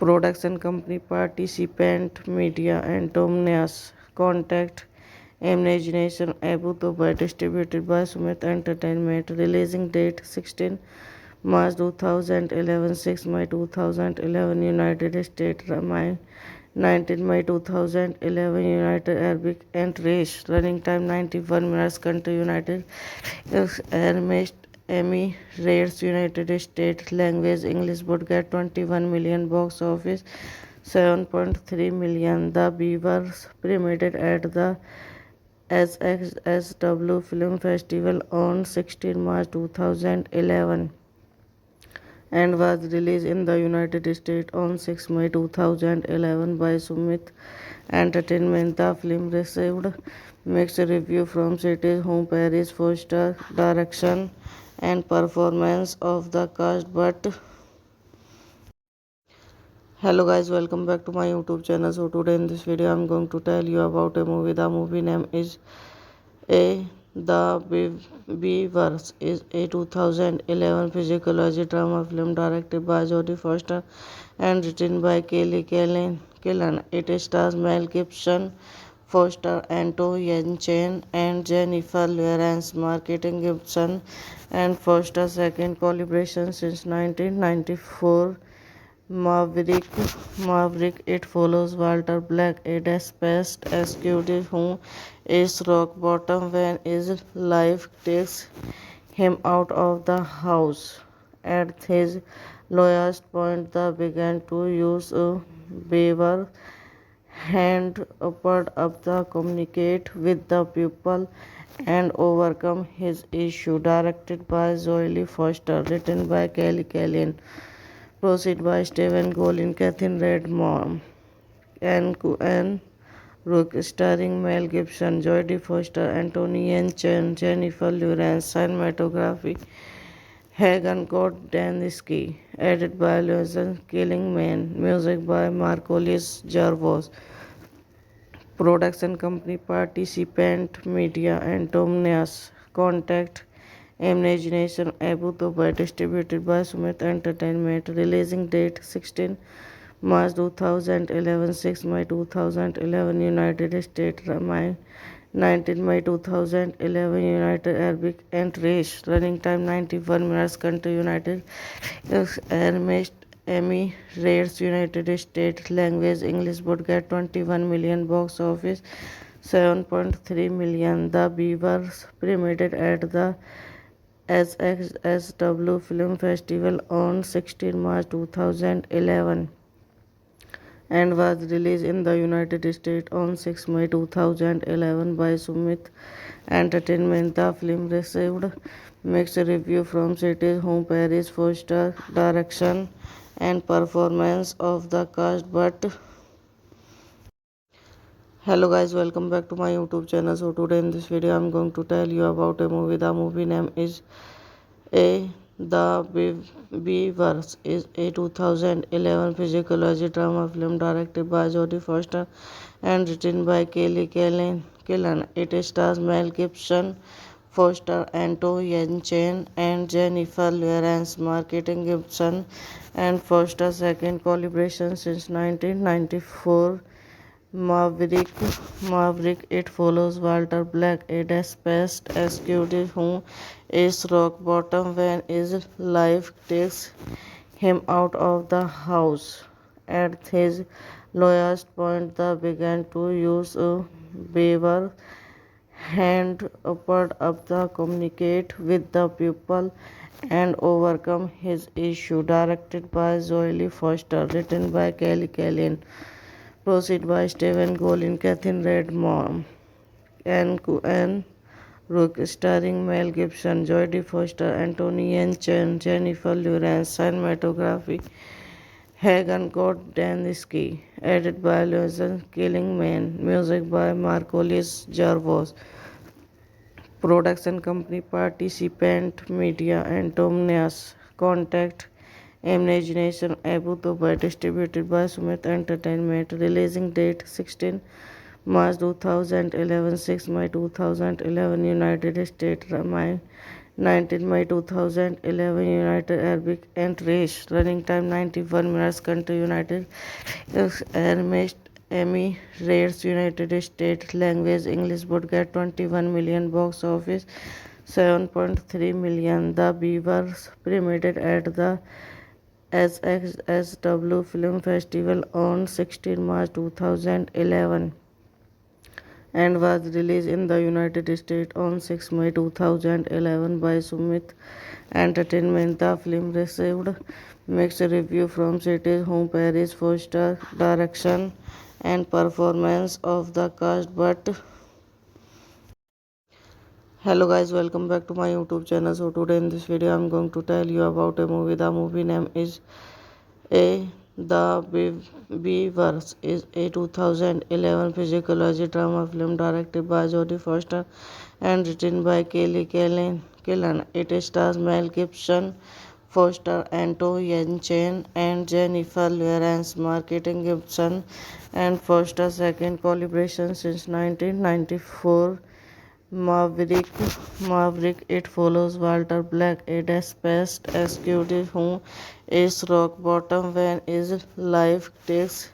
Production company Participant Media and Domnias. Contact Imagination Abu Dhabi, distributed by Sumit Entertainment. Releasing date 16 March 2011, 6 May 2011 United States, 19 May 2011 United Arab Emirates. Running time 91 minutes. Country United Emirates, United States. Language English. Budget 21 million. Box office 7.3 million. The Beavers premiered at the SXSW Film Festival on 16 March 2011 and was released in the United States on 6 May 2011 by Sumit Entertainment. The film received mixed reviews from critics who praised Foster's direction and performance of the cast. But Hello guys, welcome back to my YouTube channel. So today in this video I'm going to tell you about a movie. The movie name is A Beavers is a 2011 physiology drama film directed by Jodie Foster and written by Kelly Killen. It stars Mel Gibson, Foster, Anto Yelchin, and Jennifer Lawrence. Marketing Gibson and Foster's second collaboration since 1994. Maverick, Maverick. It follows Walter Black, a despised executive who is rock bottom when his life takes him out of the house. At his lowest point, they began to use a beaver hand upward up the communicate with the people and overcome his issue. Directed by Zoe Foster, written by Kelly Kellyan. Proceed by Stephen Golin, Catherine Redmond, and Rook, starring Mel Gibson, Jodie Foster, Anthony Chen, Jennifer Lawrence. Cinematography Hagen Kordensky, edited by Lorenz Killingman, music by Marcolis Jarvos. Production company Participant Media and Tomnias. Contact Imagination Abu Dhabi, distributed by Sumit Entertainment. Releasing date 16 March 2011, 6 May 2011 United States, 19 May 2011 United Arab Emirates. Running time 91 minutes. Country United Emirates, United States. Language English. Budget 21 million. Box office 7.3 million. The Beavers premiered at the SXSW Film Festival on 16 March 2011 and was released in the United States on 6 May 2011 by Sumit Entertainment. The film received mixed reviews from critics who praised Foster's direction and performance of the cast. But hello guys, welcome back to my YouTube channel. So today in this video I'm going to tell you about a movie. The movie name is A Beavers is a 2011 physiology drama film directed by Jodie Foster and written by Kelly Killen. It stars Mel Gibson, Foster, Anto Yelchin, and Jennifer Lawrence. Marketing Gibson and Foster's second collaboration since 1994. Maverick. It follows Walter Black, a despised executive who is rock bottom when his life takes him out of the house. At his lowest point, they began to use a beaver hand upward up the communicate with the people and overcome his issue. Directed by Zoe Foster, written by Kelly Kellyan. Proceed by Stephen Golin, Catherine Redmond, and Rook, starring Mel Gibson, Jodie Foster, Anthony Chen, Jennifer Lawrence. Cinematography Hagen Kordensky, edited by Lorenz Killingman, music by Marcolis Jarvos. Production company Participant Media and Tomnias. Contact Imagination Abu Dhabi, distributed by Sumit Entertainment. Releasing date 16 March 2011, 6 May 2011 United States, 19 May 2011 United Arab Emirates. Running time 91 minutes. Country United Emirates, United States. Language English. Budget 21 million. Box office 7.3 million. The Beavers premiered at the SXSW Film Festival on 16 March 2011 and was released in the United States on 6 May 2011 by Sumit Entertainment. The film received mixed reviews from critics who praised Foster's direction and performance of the cast. But hello guys, welcome back to my YouTube channel. So today in this video I'm going to tell you about a movie. The movie name is A Beavers is a 2011 physiology drama film directed by Jodie Foster and written by Kelly Killen. It stars Mel Gibson, Foster, Anto Yelchin, and Jennifer Lawrence, marketing Gibson and Foster's second collaboration since 1994. Maverick, Maverick. It follows Walter Black, a dispatched executive who is rock bottom when his life takes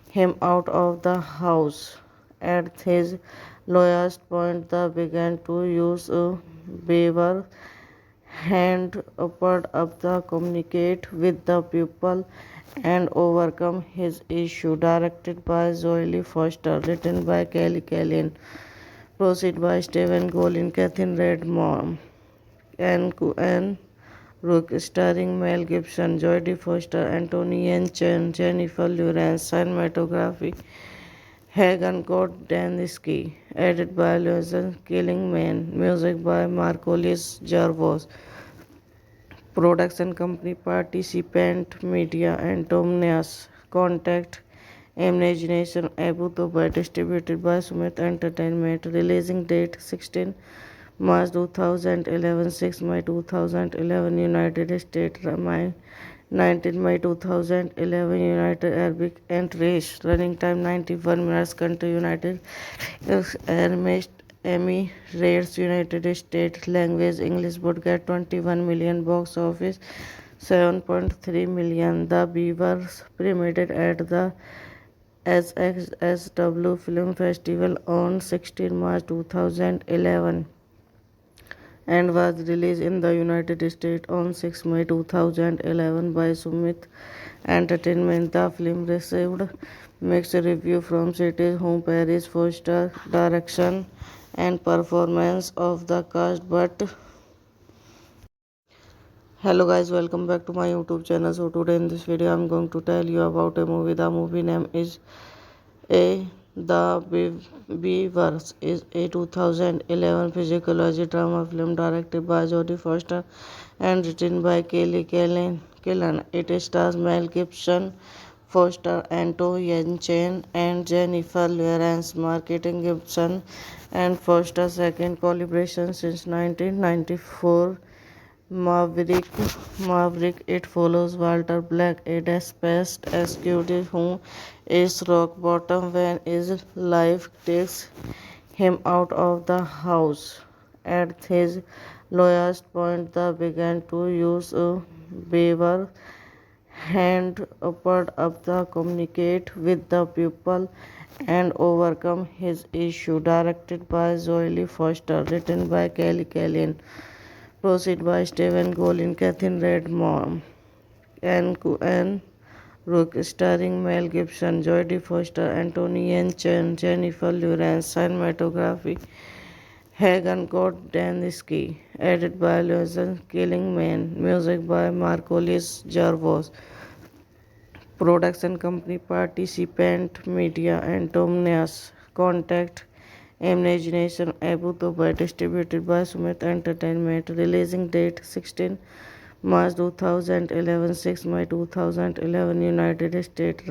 him out of the house. At his lowest point, they began to use a beaver hand upward up the communicate with the people and overcome his issue. Directed by Zoe Foster, written by Kelly Kellyan. Proceed by Stephen Golin, Catherine Redmond, and Rook, starring Mel Gibson, Jodie Foster, Anthony Chen, Jennifer Lawrence. Cinematography Hagen Kordaniski, edited by Lorenzo Killingman, music by Marcolis Jarvos. Production company Participant Media and Tomnias. Contact Imagination Abu Dhabi, distributed by Sumit Entertainment. Releasing date 16 March 2011, 6 May 2011, United States, 19 May 2011, United Arab Emirates. Running time 91 minutes. Country United Emirates, United States. Language English. Would get 21 million. Box office 7.3 million. The Beavers premiered at the SXSW Film Festival on 16 March 2011 and was released in the United States on 6 May 2011 by Sumit Entertainment. The film received mixed reviews from critics who praised Foster's direction and performance of the cast. But hello guys, welcome back to my YouTube channel. So today in this video I'm going to tell you about a movie. The movie name is The Beavers is a 2011 physiology drama film directed by Jodie Foster and written by Kelly Killen. It stars Mel Gibson, Foster, Anto Yelchin, and Jennifer Lawrence, marketing Gibson and Foster's second collaboration since 1994. Maverick. It follows Walter Black, a dispatched executive who is rock bottom when his life takes him out of the house. At his lowest point, they began to use a beaver hand upward up the communicate with the people and overcome his issue. Directed by Zoe Foster, written by Kelly Kellyan. Proceed by Stephen Golin, Catherine Redmond, and Rook, starring Mel Gibson, Jodie Foster, Anthony Chen, Jennifer Lawrence. Cinematography Hagen Kordaniski, edited by Lorenzo Killingman, music by Marcolis Jarvos. Production company Participant Media and Tomnias. Contact Imagination Abu Dhabi, distributed by Sumit Entertainment. Releasing date 16 March 2011, 6 May 2011, United States,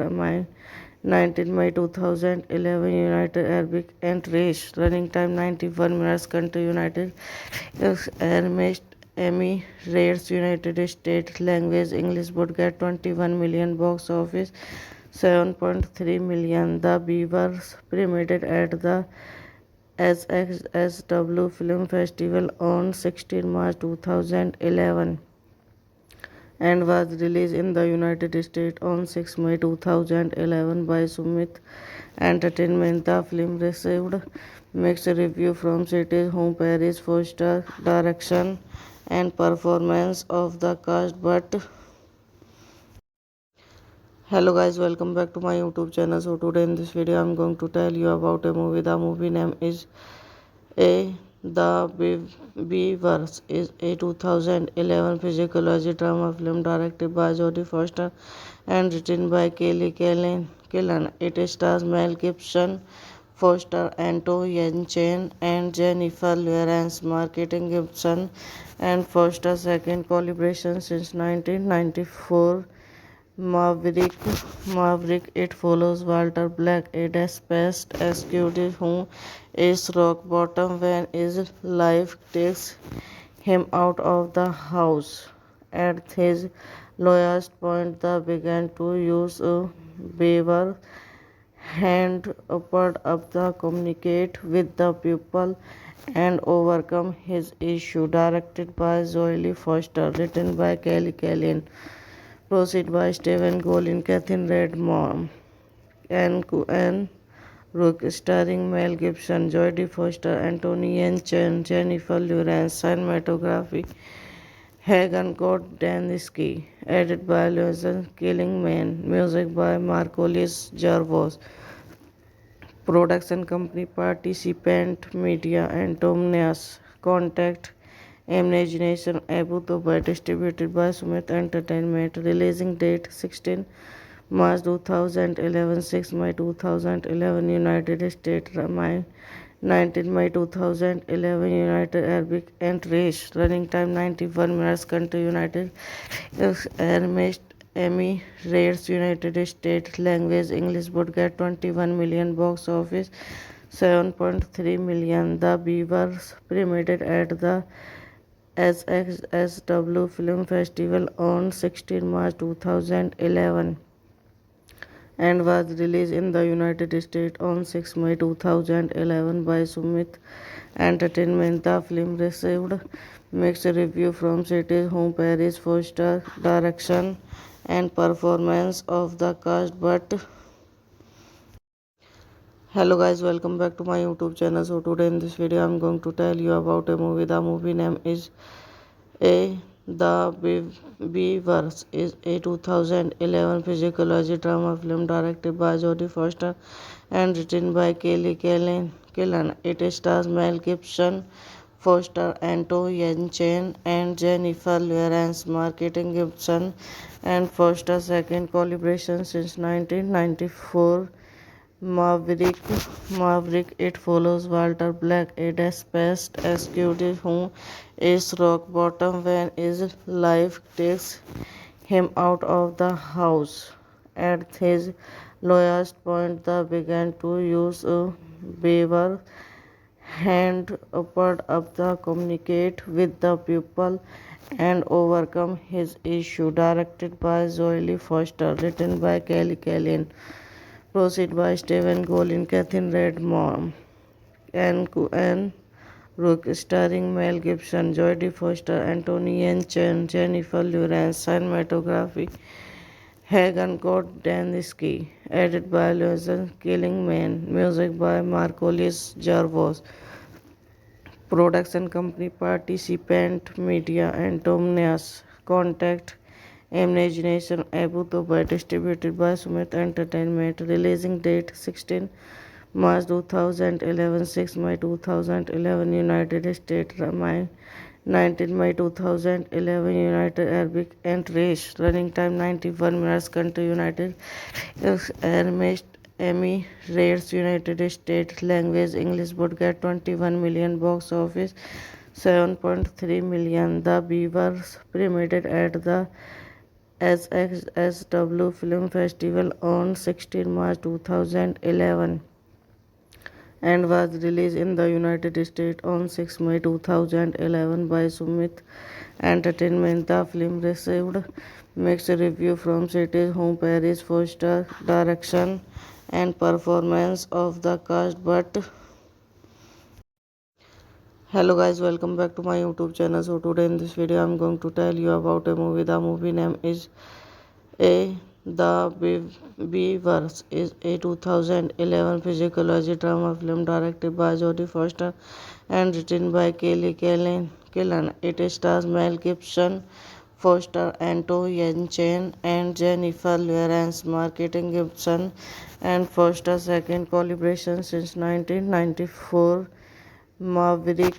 19 May 2011, United Arab Emirates. Running time 91 minutes. Country United Emirates, United States. Language English. Would get 21 million. Box office 7.3 million. The Beavers premiered at the SXSW Film Festival on 16 March 2011 and was released in the United States on 6 May 2011 by Sumit Entertainment. The film received mixed reviews from critics who praised Foster's direction and performance of the cast. But hello guys, welcome back to my YouTube channel. So today in this video I'm going to tell you about a movie. The movie name is The Beavers is a 2011 physiology drama film directed by Jodie Foster and written by Kelly Killen. It stars Mel Gibson, Foster, Anto Yelchin, and Jennifer Lawrence, marketing Gibson and Foster's second collaboration since 1994. Maverick. It follows Walter Black, a dispatched executive who is rock bottom when his life takes him out of the house. At his lowest point, they began to use a beaver hand upward up the communicate with the pupil and overcome his issue. Directed by Zoe Foster, written by Kelly Kellyan, proceed by Stephen Golin, Catherine Redmond, and Rook, starring Mel Gibson, Jodie Foster, Anthony Yen Chen, Jennifer Lawrence, cinematography, Hagen Dansky, edited by Lorenzo Killingman, music by Marcolis Jarvos, production company Participant Media and Tomnias, contact Imagination Abu Dhabi, distributed by Sumit Entertainment, releasing date 16 March 2011, 6 May 2011, United States, 19 May 2011, United Arab Emirates, running time 91 minutes, country United Emirates, United States, language English, would get 21 million, box office 7.3 million. The Beavers premiered at the SXSW Film Festival on 16 March 2011 and was released in the United States on 6 May 2011 by Sumit Entertainment. The film received mixed review from critics whom praised Foster direction and performance of the cast. But hello guys, welcome back to my YouTube channel. So today in this video I'm going to tell you about a movie. The movie name is The Beavers is a 2011 physiology drama film directed by Jodie Foster and written by Kelly Killen. It stars Mel Gibson, Foster, Anto Yen Chen, and Jennifer Lawrence. Marketing Gibson and Foster's second collaboration since 1994. Maverick. It follows Walter Black, a desperate executive who is rock bottom when his life takes him out of the house. At his lowest point, they began to use a beaver hand upward up the communicate with the pupil and overcome his issue. Directed by Zoe Foster, written by Kelly Kellyan, proceed by Stephen Golin, Catherine Redmond, and Rook, starring Mel Gibson, Jodie Foster, Anthony Yen Chen, Jennifer Lawrence, cinematography, Hagen Dansky, edited by Lorenzo Killingman, music by Marcolis Jarvos, production company Participant Media and Tomnias, contact Imagination Abu Dhabi, distributed by Sumit Entertainment, releasing date 16 March 2011, 6 May 2011, United States, 19 May 2011, United Arab Emirates, running time 91 minutes, country United Emirates, United States, language English, would get 21 million, box office 7.3 million. The Beavers premiered at the SXSW Film Festival on 16 March 2011 and was released in the United States on 6 May 2011 by Sumit Entertainment. The film received mixed review from critics whom praised Foster direction and performance of the cast. But hello guys, welcome back to my YouTube channel. So today in this video I'm going to tell you about a movie. The movie name is The Beavers is a 2011 physiology drama film directed by Jodie Foster and written by Kelly Killen. It stars Mel Gibson, Foster, Anto Yen Chen, and Jennifer Lawrence. Marketing Gibson and Foster's second collaboration since 1994. Maverick.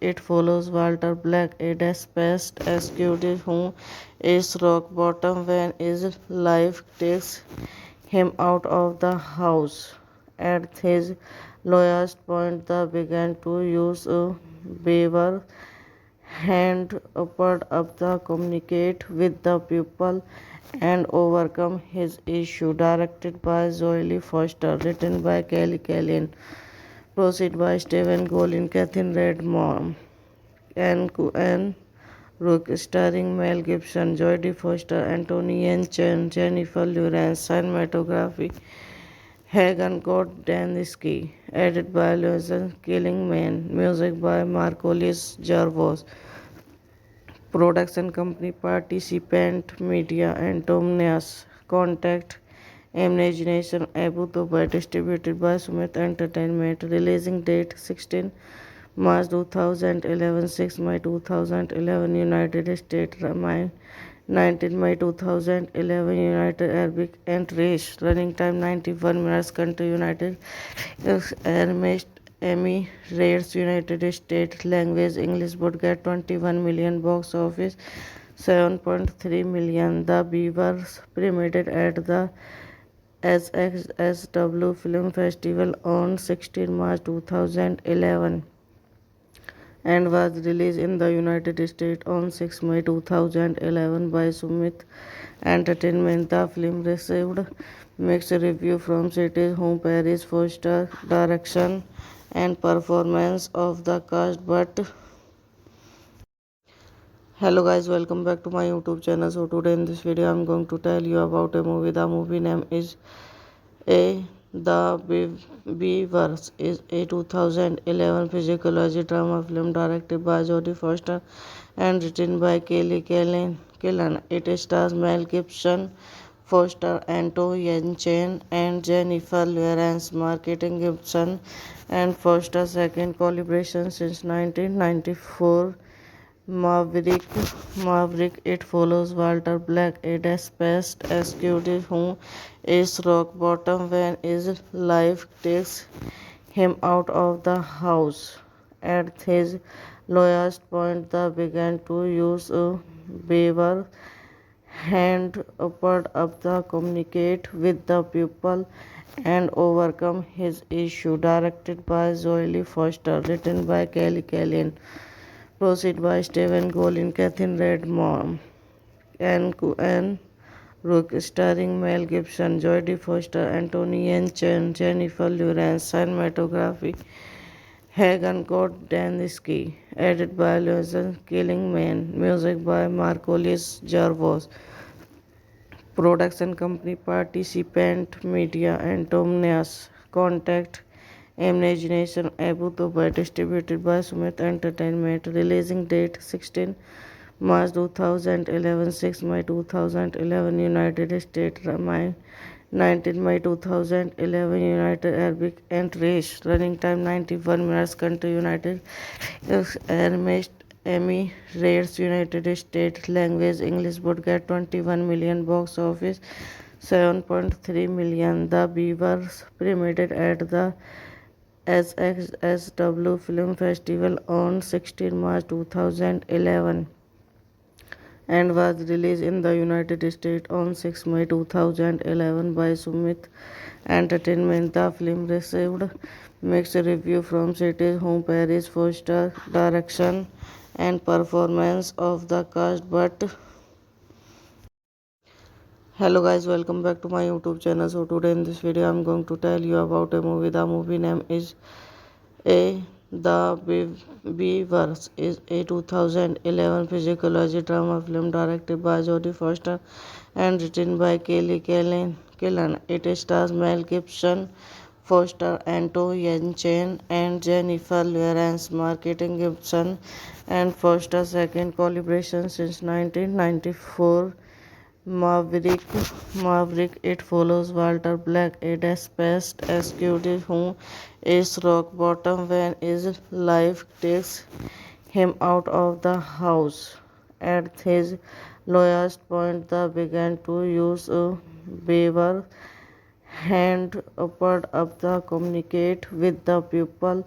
It follows Walter Black, a desperate executive who is rock bottom when his life takes him out of the house. At his lowest point, they began to use a beaver hand upward up the communicate with the pupil and overcome his issue. Directed by Zoe Foster, written by Kelly Kellyan, proceed by Stephen Golin, Catherine Redmond, and Rook, starring Mel Gibson, Jodie Foster, Anthony Chen, Jennifer Lawrence, cinematography, Hagen Kordensky, edited by Lorenz Killingman, music by Marcolis Jarvos, production company Participant Media and Tomnias, contact Imagination Abu Dhabi, distributed by Sumit Entertainment, releasing date 16 March 2011, 6 May 2011, United States, 19 May 2011, United Arab Emirates, running time 91 minutes, country United Emirates, United States, language English, budget 21 million, box office 7.3 million. The Beavers premiered at the SXSW Film Festival on 16 March 2011 and was released in the United States on 6 May 2011 by Sumit Entertainment. The film received mixed reviews from critics who praised Foster's direction and performance of the cast. But hello guys, welcome back to my YouTube channel. So today in this video I'm going to tell you about a movie. The movie name is A Beavers is a 2011 physiology drama film directed by Jodie Foster and written by Kelly Killen. It stars Mel Gibson, Foster, Anto Chen, and Jennifer Lawrence. Marketing Gibson and Foster's second collaboration since 1994. Maverick, Maverick. It follows Walter Black, a desperate executive who is rock bottom when his life takes him out of the house. At his lowest point, they began to use a beaver hand upward up the communicate with the people and overcome his issue. Directed by Zoe Foster, written by Kelly Kellyan. Proceed by Stephen Golin, Catherine Redmond, and Rook, starring Mel Gibson, Jodie Foster, Anthony Chen, Jennifer Lawrence, cinematography, Hagen Kordensky, edited by Lorenz Killingman, music by Marcolis Jarvos, production company Participant Media and Tomnias, contact Imagination Abu Dhabi, distributed by Sumit Entertainment, releasing date 16 March 2011, 6 May 2011, United States, language English, budget 21 million, box office 7.3 million. The Beavers premiered at the SXSW Film Festival on 16 March 2011 and was released in the United States on 6 May 2011 by Sumit Entertainment. The film received mixed reviews from critics who praised Foster's direction and performance of the cast. But Imagination Abu Dhabi, distributed by Sumit Entertainment, releasing date 16 March 2011, 6 May 2011, United States, 19 May 2011, United Arab Emirates, running time 91 minutes, country United Emirates, United States, language English, budget 21 million, box office 7.3 million. The Beavers premiered at the SXSW Film Festival on 16 March 2011 and was released in the United States on 6 May 2011 by Sumit Entertainment. The film received mixed reviews from critics who praised Foster's direction and performance of the cast. But hello guys, welcome back to my YouTube channel. So today in this video I'm going to tell you about a movie. The movie name is A Beavers is a 2011 physiology drama film directed by Jodie Foster and written by Kelly Killen. It stars Mel Gibson, Foster, Anto Chen, and Jennifer Lawrence. Marketing Gibson and Foster's second collaboration since 1994. Maverick. It follows Walter Black, a desperate executive who is rock bottom when his life takes him out of the house. At his lowest point, they began to use a beaver hand upward up the communicate with the people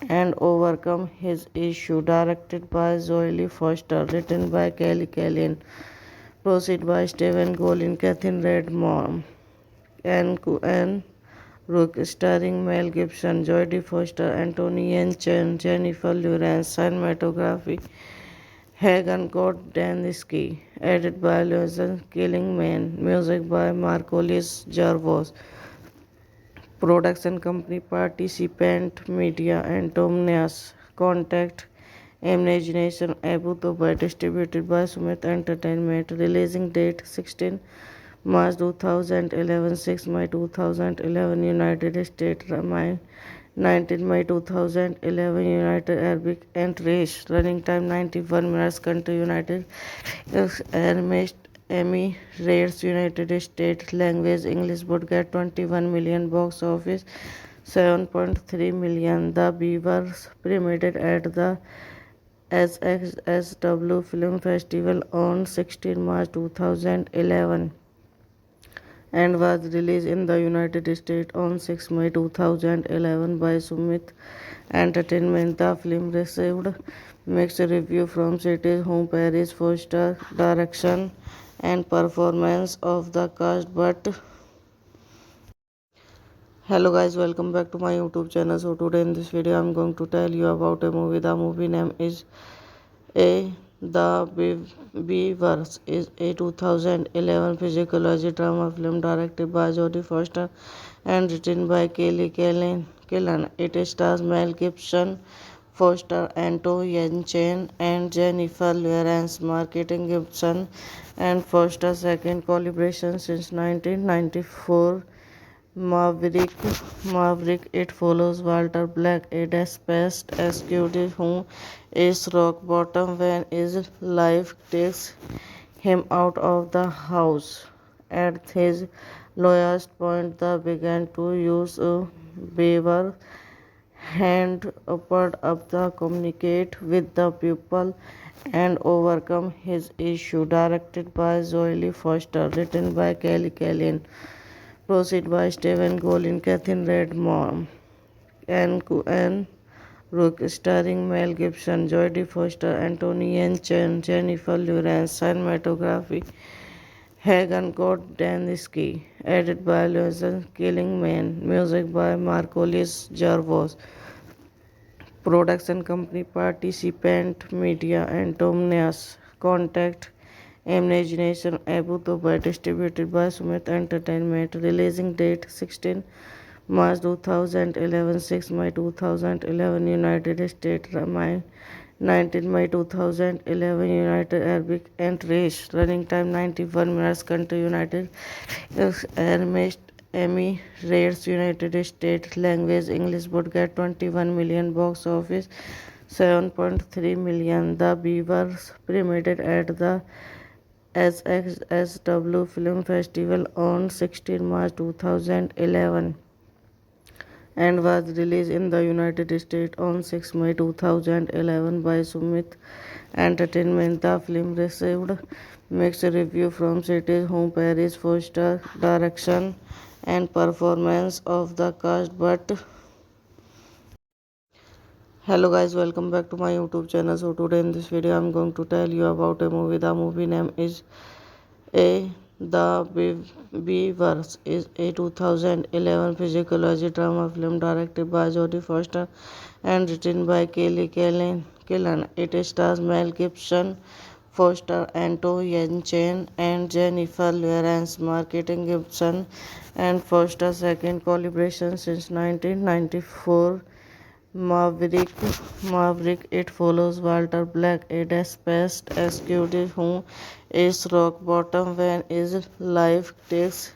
and overcome his issue. Directed by Zoe Foster, written by Kelly Kellyan. Proceed by Stephen Golin, Catherine Redmond, and Rook, starring Mel Gibson, Jodie Foster, Anthony Chen, Jennifer Lawrence, cinematography, Hagen Kordensky, edited by Lorenz Killingman, music by Marcolis Jarvos, production company Participant Media and Tomnias, contact Imagination Abu Dubai, distributed by Sumit Entertainment. Releasing date 16 March 2011, 6 May 2011, United States, 19 May 2011, United Arab Emirates. Running time 91 minutes. Country United Emirates, United States. Language English. Budget 21 million. Box office 7.3 million. The Beavers premiered at the SXSW Film Festival on 16 March 2011 and was released in the United States on 6 May 2011 by Sumit Entertainment. The film received mixed reviews from critics who praised Foster's direction and performance of the cast. But hello guys, welcome back to my YouTube channel. So today in this video I'm going to tell you about a movie. The movie name is The Beavers is a 2011 physiology drama film directed by Jodie Foster and written by Kelly Killen. It stars Mel Gibson, Foster, Anto Yelchin, and Jennifer Lawrence. Marketing Gibson and Foster's second collaboration since 1994. Maverick, it follows Walter Black, a dispatched executive who is rock bottom when his life takes him out of the house. At his lowest point, they began to use a beaver hand upward up the communicate with the people and overcome his issue. Directed by Zoe Foster, written by Kelly Kellyan. Proceed by Stephen Golin, Catherine Redmond, Anne Rook, starring Mel Gibson, Jodie Foster, Anthony Chen, Jennifer Lawrence. Cinematography Hagen Gordaniski, edited by Lorenzo Killingman, music by Marcolis Jarvos. Production company Participant Media and Tomnias. Contact Imagination Abu Dubai, distributed by Sumit Entertainment. Releasing date 16 March 2011, 6 May 2011, United States, 19 May 2011, United Arab Emirates. Running time 91 minutes. Country United Emirates, United States. Language English. Budget 21 million. Box office 7.3 million. The Beavers premiered at the SXSW Film Festival on 16 March 2011 and was released in the United States on 6 May 2011 by Sumit Entertainment. The film received mixed reviews from critics who praised Foster's direction and performance of the cast. But hello guys, welcome back to my YouTube channel. So today in this video I'm going to tell you about a movie. The movie name is The Beavers is a 2011 physiology drama film directed by Jodie Foster and written by Kelly Killen. It stars Mel Gibson, Foster, Anto Yelchin, and Jennifer Lawrence. Marketing Gibson and Foster's second collaboration since 1994. Maverick, it follows Walter Black, a dispatched executive who is rock bottom when his life takes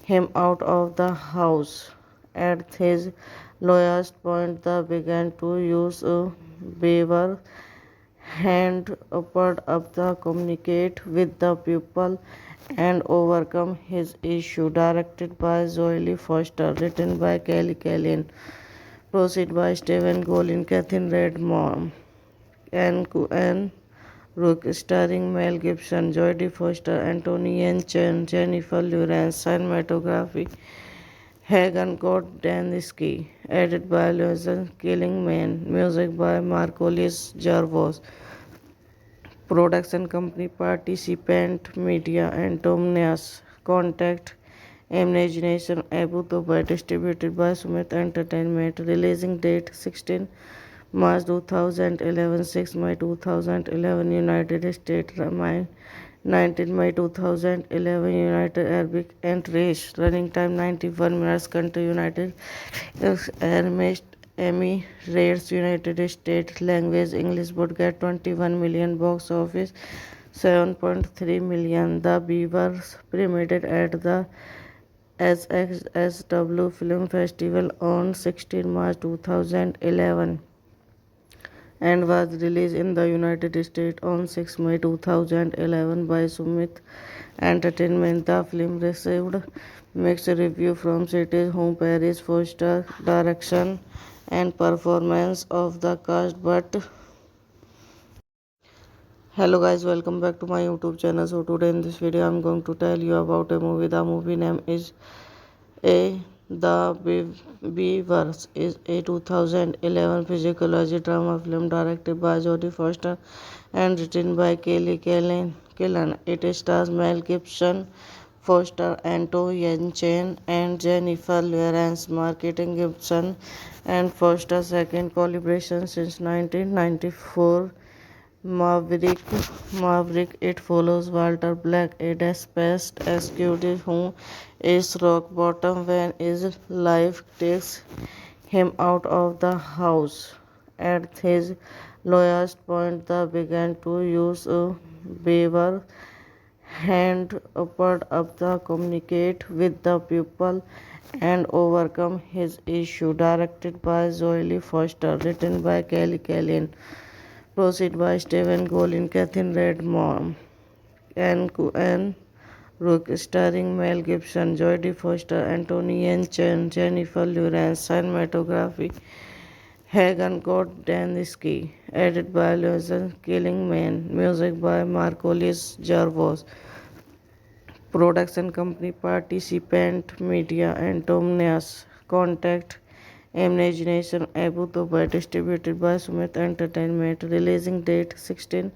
him out of the house. At his lowest point, they began to use a beaver hand upward up the communicate with the people and overcome his issue. Directed by Zoe Foster, written by Kelly Kellyan. Proceed by Stephen Golin, Catherine Redmond, Anne Rook, starring Mel Gibson, Jodie Foster, Anthony Chen, Jennifer Lawrence. Cinematography Hagen Gordaniski, edited by Lorenzo Killingman, music by Marcolis Jarvos. Production company Participant Media and Tomnias. Contact Imagination Abu Dubai, distributed by Sumit Entertainment. Releasing date 16 March 2011, 6 May 2011, United States, 19 May 2011, United Arab Emirates. Running time 91 minutes. Country United Emirates. Emirates, United States language English would get 21 million box office, 7.3 million. The Beavers premiered at the SXSW Film Festival on 16 March 2011 and was released in the United States on 6 May 2011 by Sumit Entertainment. The film received mixed reviews from critics who praised Foster's direction and performance of the cast. But hello guys, welcome back to my YouTube channel. So today in this video I'm going to tell you about a movie. The movie name is The Beavers is a 2011 physiology drama film directed by Jodie Foster and written by Kelly Killen. It stars Mel Gibson, Foster, Anto Yelchin, and Jennifer Lawrence. Marketing Gibson and Foster's second collaboration since 1994. Maverick, it follows Walter Black, a desperate executive who is rock bottom when his life takes him out of the house. At his lowest point, they began to use a beaver hand upward up the communicate with the people and overcome his issue. Directed by Zoe Foster, written by Kelly Kellyan. Proceed by Stephen Golin, Catherine Redmond, Anne Rook, starring Mel Gibson, Jodie Foster, Anthony Chen, Jennifer Lawrence. Cinematography, Hagen Gordaniski. Edited by Lorenzo Killingman. Music by Marcolis Jarvos. Production company Participant Media and Tomnias. Contact Imagination Abu Dhabi, distributed by Sumit Entertainment. Releasing date 16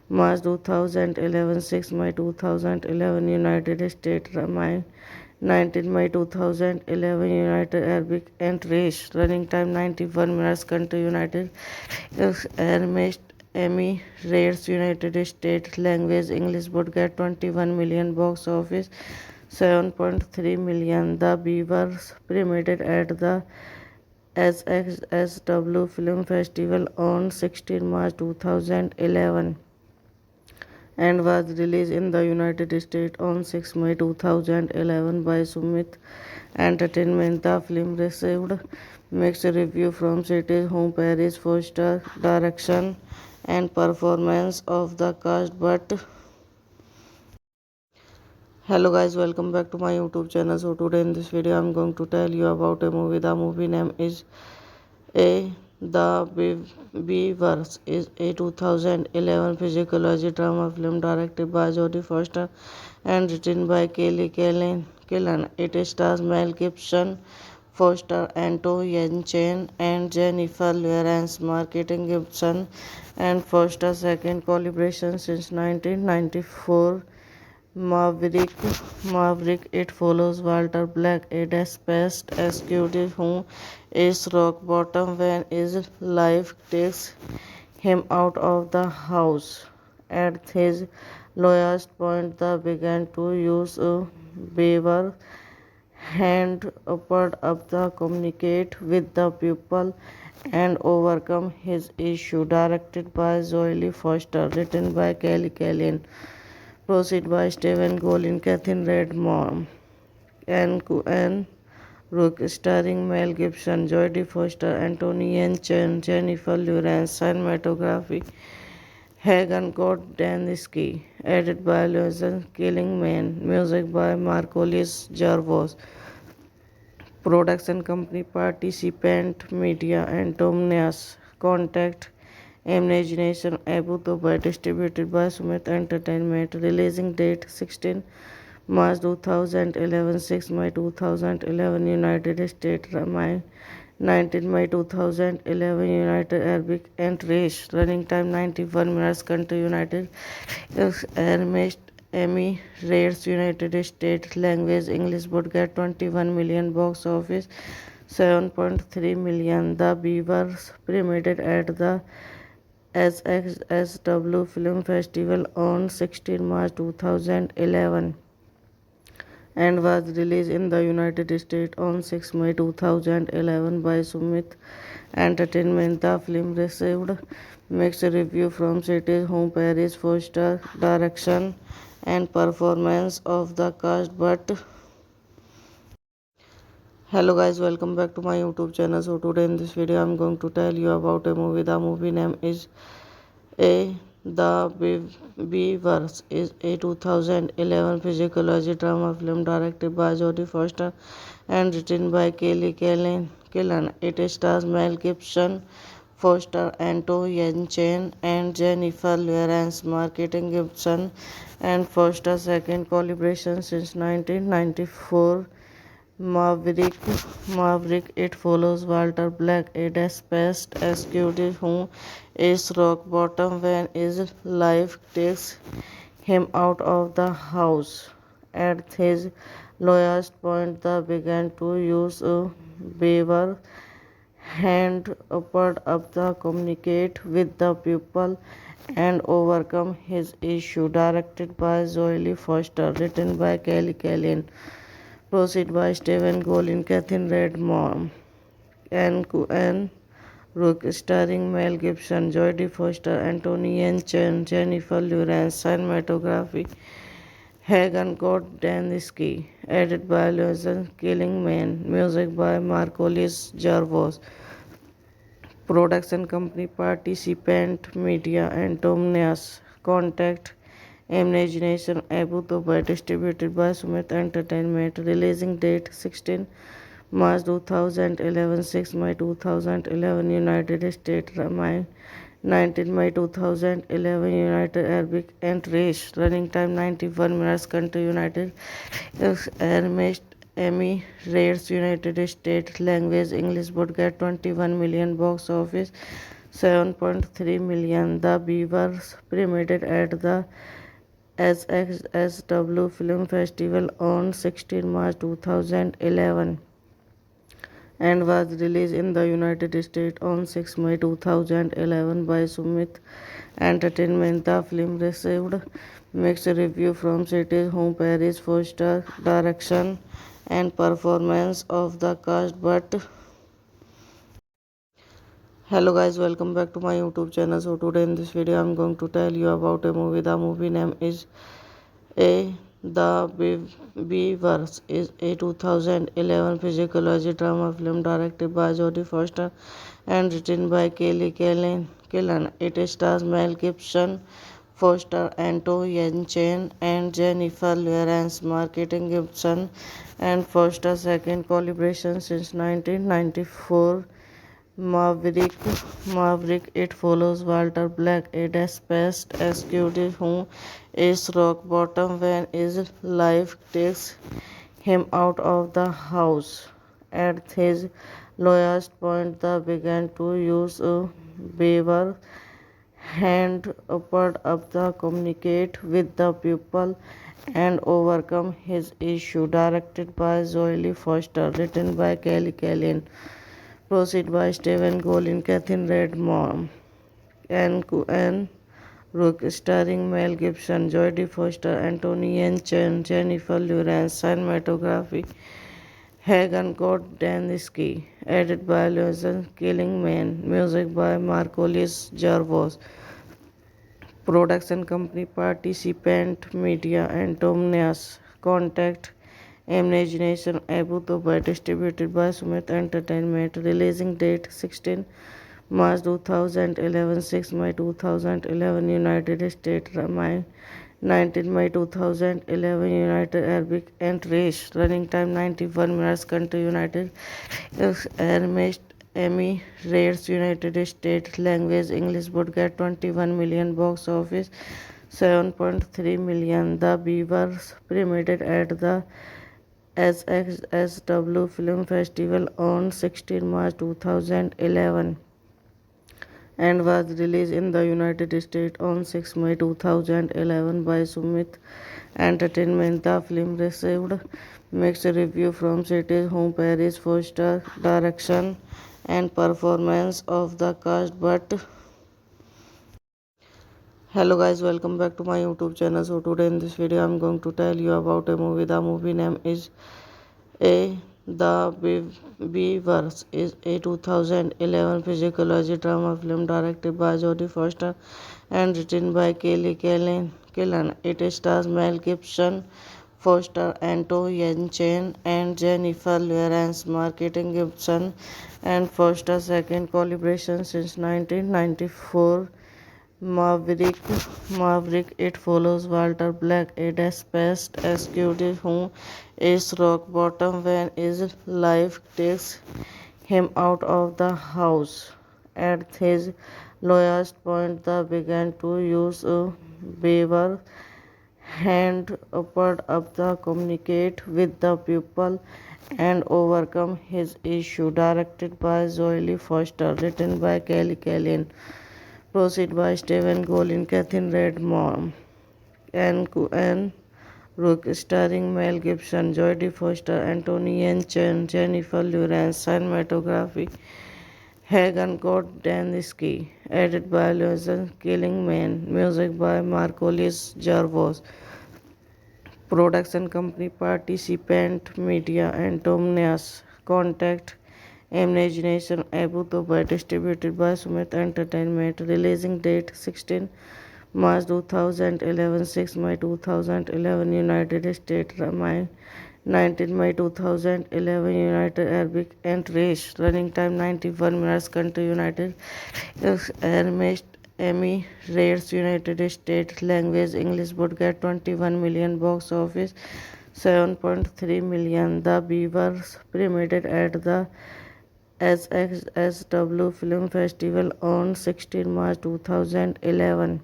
March 2011, 6 May 2011 United States, 19 May 2011 United Arab Emirates. Running time 91 minutes. Country United Emirates, United States language English would get 21 million box office, 7.3 million. The Beavers premiered at the SXSW Film Festival on 16 March 2011 and was released in the United States on 6 May 2011 by Sumit Entertainment. The film received mixed reviews from critics who praised Foster's direction and performance of the cast. But hello guys, welcome back to my YouTube channel. So today in this video I'm going to tell you about a movie. The movie name is The Beavers is a 2011 physiology drama film directed by Jodie Foster and written by Kelly Killen. It stars Mel Gibson, Foster, Anto Yelchin, and Jennifer Lawrence. Marketing Gibson and Foster's second collaboration since 1994. Maverick, it follows Walter Black, a desperate executive who is rock bottom when his life takes him out of the house. At his lowest point, they began to use a beaver hand upward up the communicate with the people and overcome his issue. Directed by Zoe Foster, written by Kelly Kellyan. Proceed by Stephen Golin, Catherine Redmond, Anne Rook, starring Mel Gibson, Jodie Foster, Anthony Chen, Jennifer Lawrence. Cinematography, Hagen Gordaniski. Edited by Lorenzo Killingman. Music by Marcolis Jarvos. Production company Participant Media and Tomnias. Contact Imagination Abu Dhabi, distributed by Sumit Entertainment. Releasing date 16 March 2011, 6 May 2011 United States, 19 May 2011 United Arab Emirates. Running time 91 minutes. Country United Emirates, United States language English would get 21 million box office, 7.3 million. The Beavers premiered at the SXSW Film Festival on 16 March 2011 and was released in the United States on 6 May 2011 by Sumit Entertainment. The film received mixed reviews from critics who praised Foster's direction and performance of the cast. But hello guys, welcome back to my YouTube channel. So today in this video I'm going to tell you about a movie. The movie name is The Beavers is a 2011 physiology drama film directed by Jodie Foster and written by Kelly Killen. It stars Mel Gibson, Foster, Anto Yelchin, and Jennifer Lawrence. Marketing Gibson and Foster's second collaboration since 1994. Maverick. It follows Walter Black, a desperate executive who is rock bottom when his life takes him out of the house. At his lowest point, they began to use a beaver hand upward up the communicate with the people and overcome his issue. Directed by Jolie Foster, written by Kelly Kellyan. Proceed by Stephen Golin, Catherine Redmond, Anne Rook, starring Mel Gibson, Jodie Foster, Anthony Chen, Jennifer Lawrence. Cinematography, Hagen Gordensky. Edited by Logan Killingman. Music by Marcolis Jarvos. Production company Participant Media and Domnias. Contact Imagination Abu Dhabi, distributed by Sumit Entertainment. Releasing date 16 March 2011, 6 May 2011 United States, 19 May 2011 United Arab Emirates. Running time 91 minutes. Country United Emirates, United States. Language English. Budget 21 million. Box office 7.3 million. The Beavers premiered at the SXSW Film Festival on 16 March 2011 and was released in the United States on 6 May 2011 by Sumit Entertainment. The film received mixed reviews from critics who praised Foster's direction and performance of the cast. But hello guys, welcome back to my YouTube channel. So today in this video I'm going to tell you about a movie. The movie name is The Beavers is a 2011 physiology drama film directed by Jodie Foster and written by Kelly Killen. It stars Mel Gibson, Foster, Anto Yelchin, and Jennifer Lawrence. Marketing Gibson and Foster's second collaboration since 1994. Maverick. It follows Walter Black, a desperate executive who is rock bottom when his life takes him out of the house. At his lowest point, they began to use a beaver hand upward up the communicate with the people and overcome his issue. Directed by Jolie Foster, written by Kelly Kellyan. Proceed by Stephen Golin, Catherine Redmond, Anne Rook, starring Mel Gibson, Jodie Foster, Anthony Chen, Jennifer Lawrence. Cinematography, Hagen Gordensky. Edited by Logan Killingman. Music by Marcolis Jarvos. Production company Participant Media and Domnias. Contact Imagination Abu Dhabi, distributed by Sumit Entertainment. Releasing date 16 March 2011, 6 May 2011 United States, 19 May 2011 United Arab Emirates. Running time 91 minutes. Country United Emirates, United States. Language English. Budget 21 million. Box office 7.3 million. The Beavers premiered at the SXSW Film Festival on 16 March 2011 and was released in the United States on 6 May 2011 by Sumit Entertainment. The film received mixed reviews from critics who praised Foster's direction and performance of the cast. But Hello guys, welcome back to my YouTube channel. So today in this video I'm going to tell you about a movie. The movie name is A Beavers is a 2011 physiology drama film directed by Jodie Foster and written by Kelly Killen. It stars Mel Gibson, Foster, Anto Yelchin, and Jennifer Lawrence. Marketing Gibson and Foster's second collaboration since 1994. Maverick, it follows Walter Black, a desperate executive who is rock bottom when his life takes him out of the house. At his lowest point, they began to use a beaver hand upward up the communicate with the people and overcome his issue. Directed by Zoe Foster, written by Kelly Kellyan. Proceed by Stephen Golin, Catherine Redmond, and Rook, starring Mel Gibson, Jodie Foster, Anthony Yelchin, Jennifer Lawrence. Cinematography, Hagen Kordensky. Edited by Lorenzo Killingman. Music by Marcolis Jarvos. Production company Participant Media and Tomnias. Contact Imagination Abu Dhabi, distributed by Sumit Entertainment. Releasing date 16 March 2011, 6 May 2011, United States, 19 May 2011, United Arab Emirates. Running time 91 minutes. Country United Emirates, United States. Language English. Budget 21 million. Box office 7.3 million. The Beavers premiered at the SXSW Film Festival on 16 March 2011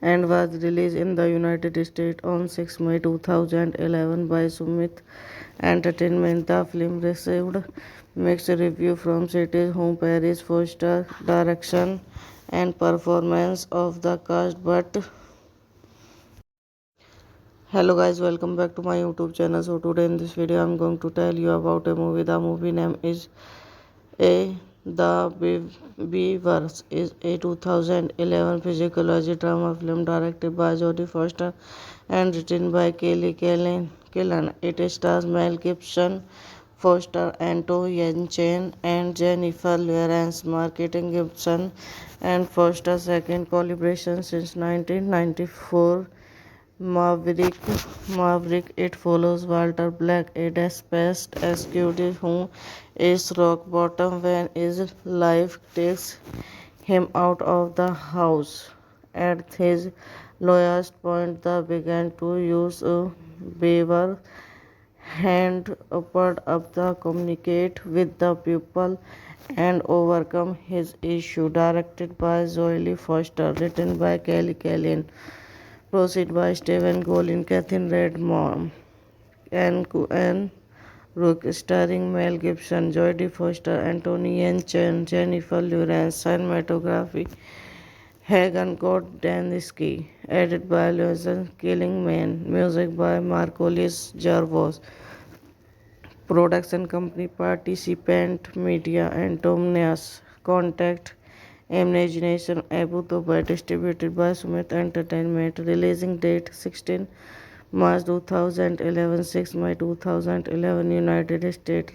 and was released in the United States on 6 May 2011 by Sumit Entertainment. The film received mixed reviews from critics who praised Foster's direction and performance of the cast. But hello guys, welcome back to my YouTube channel. So today in this video I'm going to tell you about a movie. The movie name is A Beavers is a 2011 physiology drama film directed by Jodie Foster and written by Kelly Killen. It stars Mel Gibson, Foster, Anto Yelchin, and Jennifer Lawrence. Marketing Gibson and Foster's second collaboration since 1994. Maverick, it follows Walter Black, a desperate executive who is rock bottom when his life takes him out of the house. At his lowest point, they began to use a beaver hand upward up the communicate with the people and overcome his issue. Directed by Zoe Foster, written by Kelly Kellyan. Proceed by Stephen Golin, Catherine Redmond, and Rook, starring Mel Gibson, Jodie Foster, Anthony Yelchin, Jennifer Lawrence. Cinematography, Hagen Kordensky. Edited by Lorenzo Killingman. Music by Marcolis Jarvos. Production company Participant Media and Tomnias. Contact Imagination Abu Dhabi, distributed by Sumit Entertainment. Releasing date 16 March 2011, 6 May 2011, United States,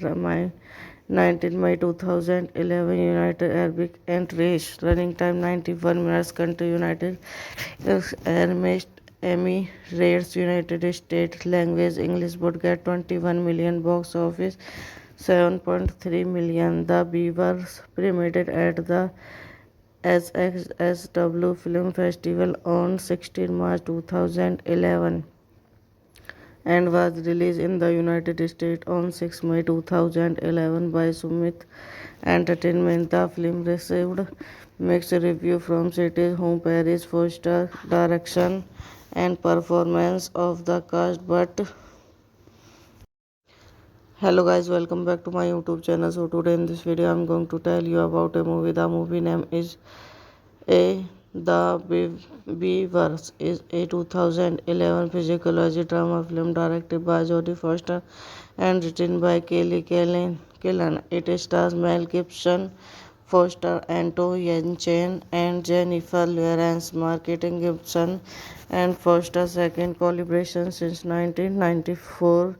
19 May 2011, United Arab Emirates. Running time 91 minutes. Country United Emirates, United States. Language English. Budget 21 million. Box office 7.3 million. The Beavers premiered at the SXSW Film Festival on 16 March 2011 and was released in the United States on 6 May 2011 by Sumit Entertainment. The film received mixed reviews from critics who praised Foster's direction and performance of the cast. But hello guys, welcome back to my YouTube channel. So today in this video I'm going to tell you about a movie. The movie name is A Beavers is a 2011 physiology drama film directed by Jodie Foster and written by Kelly Killen. It stars Mel Gibson, Foster, Anto Yelchin, and Jennifer Lawrence, marketing Gibson and Foster second collaboration since 1994.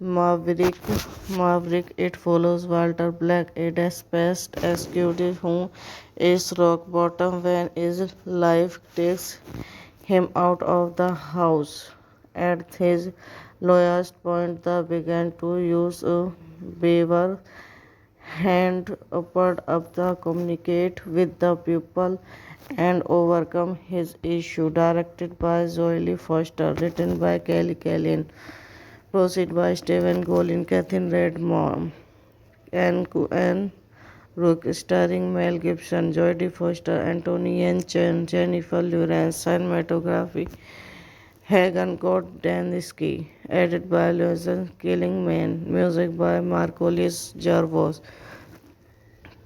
Maverick, Maverick. It follows Walter Black, a despised executive who is rock bottom when his life takes him out of the house. At his lowest point, they began to use a beaver hand upward up the communicate with the pupil and overcome his issue. Directed by Zoe Foster, written by Kelly Kellyan. Proceed by Stephen Golin, Catherine Redmond, and Rook, starring Mel Gibson, Jodie Foster, Anthony Chen, Jennifer Lawrence. Cinematography Hagen Kordaniski, edited by Lorenzo Killingman, music by Marcolis Jarvos.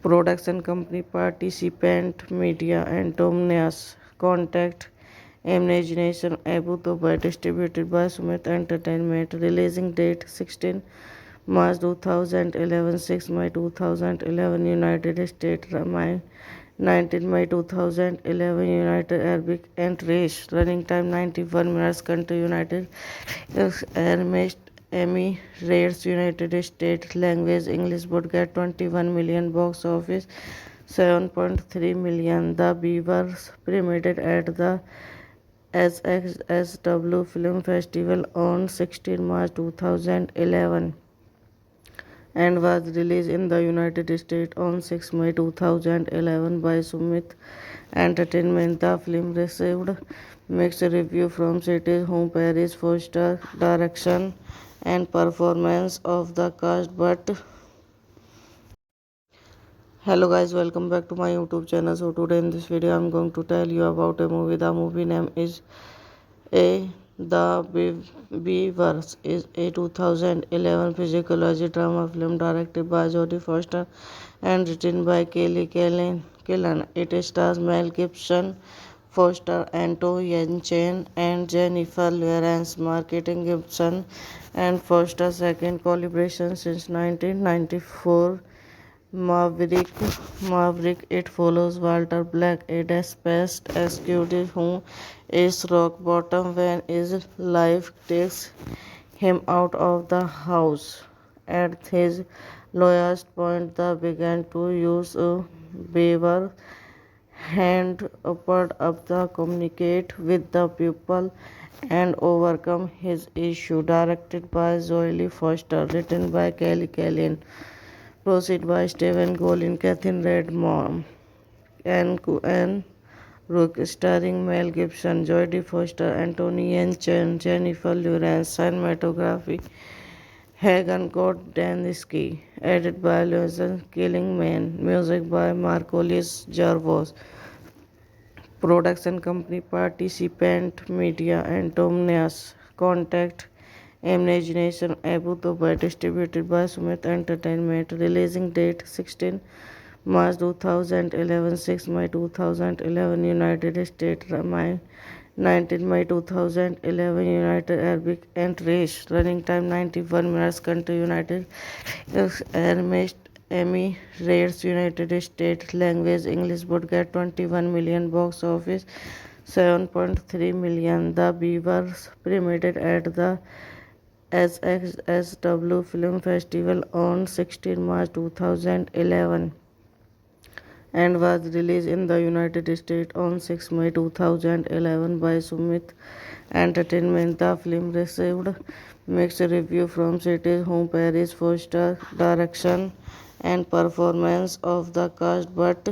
Production company Participant Media and Tomnias. Contact Imagination Abu Dhabi, distributed by Sumit Entertainment. Releasing date 16 March 2011, 6 May 2011, United States, 19 May 2011, United Arab Emirates. Running time 91 minutes. Country United Emirates, United States. Language English. Budget 21 million. Box office 7.3 million. The Beavers premiered at the SXSW Film Festival on 16 March 2011 and was released in the United States on 6 May 2011 by Sumit Entertainment. The film received mixed reviews from critics who praised Foster's direction and performance of the cast. But hello guys, welcome back to my YouTube channel. So today in this video I'm going to tell you about a movie. The movie name is The Beavers is a 2011 physiology drama film directed by Jodie Foster and written by Kelly Killen. It stars Mel Gibson, Foster, Anto Yelchin, and Jennifer Lawrence, marketing Gibson and Foster second collaboration since 1994. Maverick. It follows Walter Black, a despised executive who is rock bottom when his life takes him out of the house. At his lowest point, they began to use a beaver hand upward up the communicate with the pupil and overcome his issue. Directed by Zoe Foster, written by Kelly Kellyan. Proceed by Stephen Golin, Catherine Redmond, and Rook, starring Mel Gibson, Jodie Foster, Anthony Chen, Jennifer Lawrence. Cinematography Hagen Kordaniski, edited by Lorenzo Killingman, music by Marcolis Jarvos. Production company Participant Media and Tomnias. Contact Imagination Abu Dhabi, distributed by Sumit Entertainment. Releasing date 16 March 2011, 6 May 2011, United States, 19 May 2011, United Arab Emirates. Running time 91 minutes. Country United Emirates, United States. Language English. Budget 21 million. Box office 7.3 million. The Beavers premiered at the SXSW Film Festival on 16 March 2011 and was released in the United States on 6 May 2011 by Sumit Entertainment. The film received mixed reviews from critics who praised Foster's direction and performance of the cast. But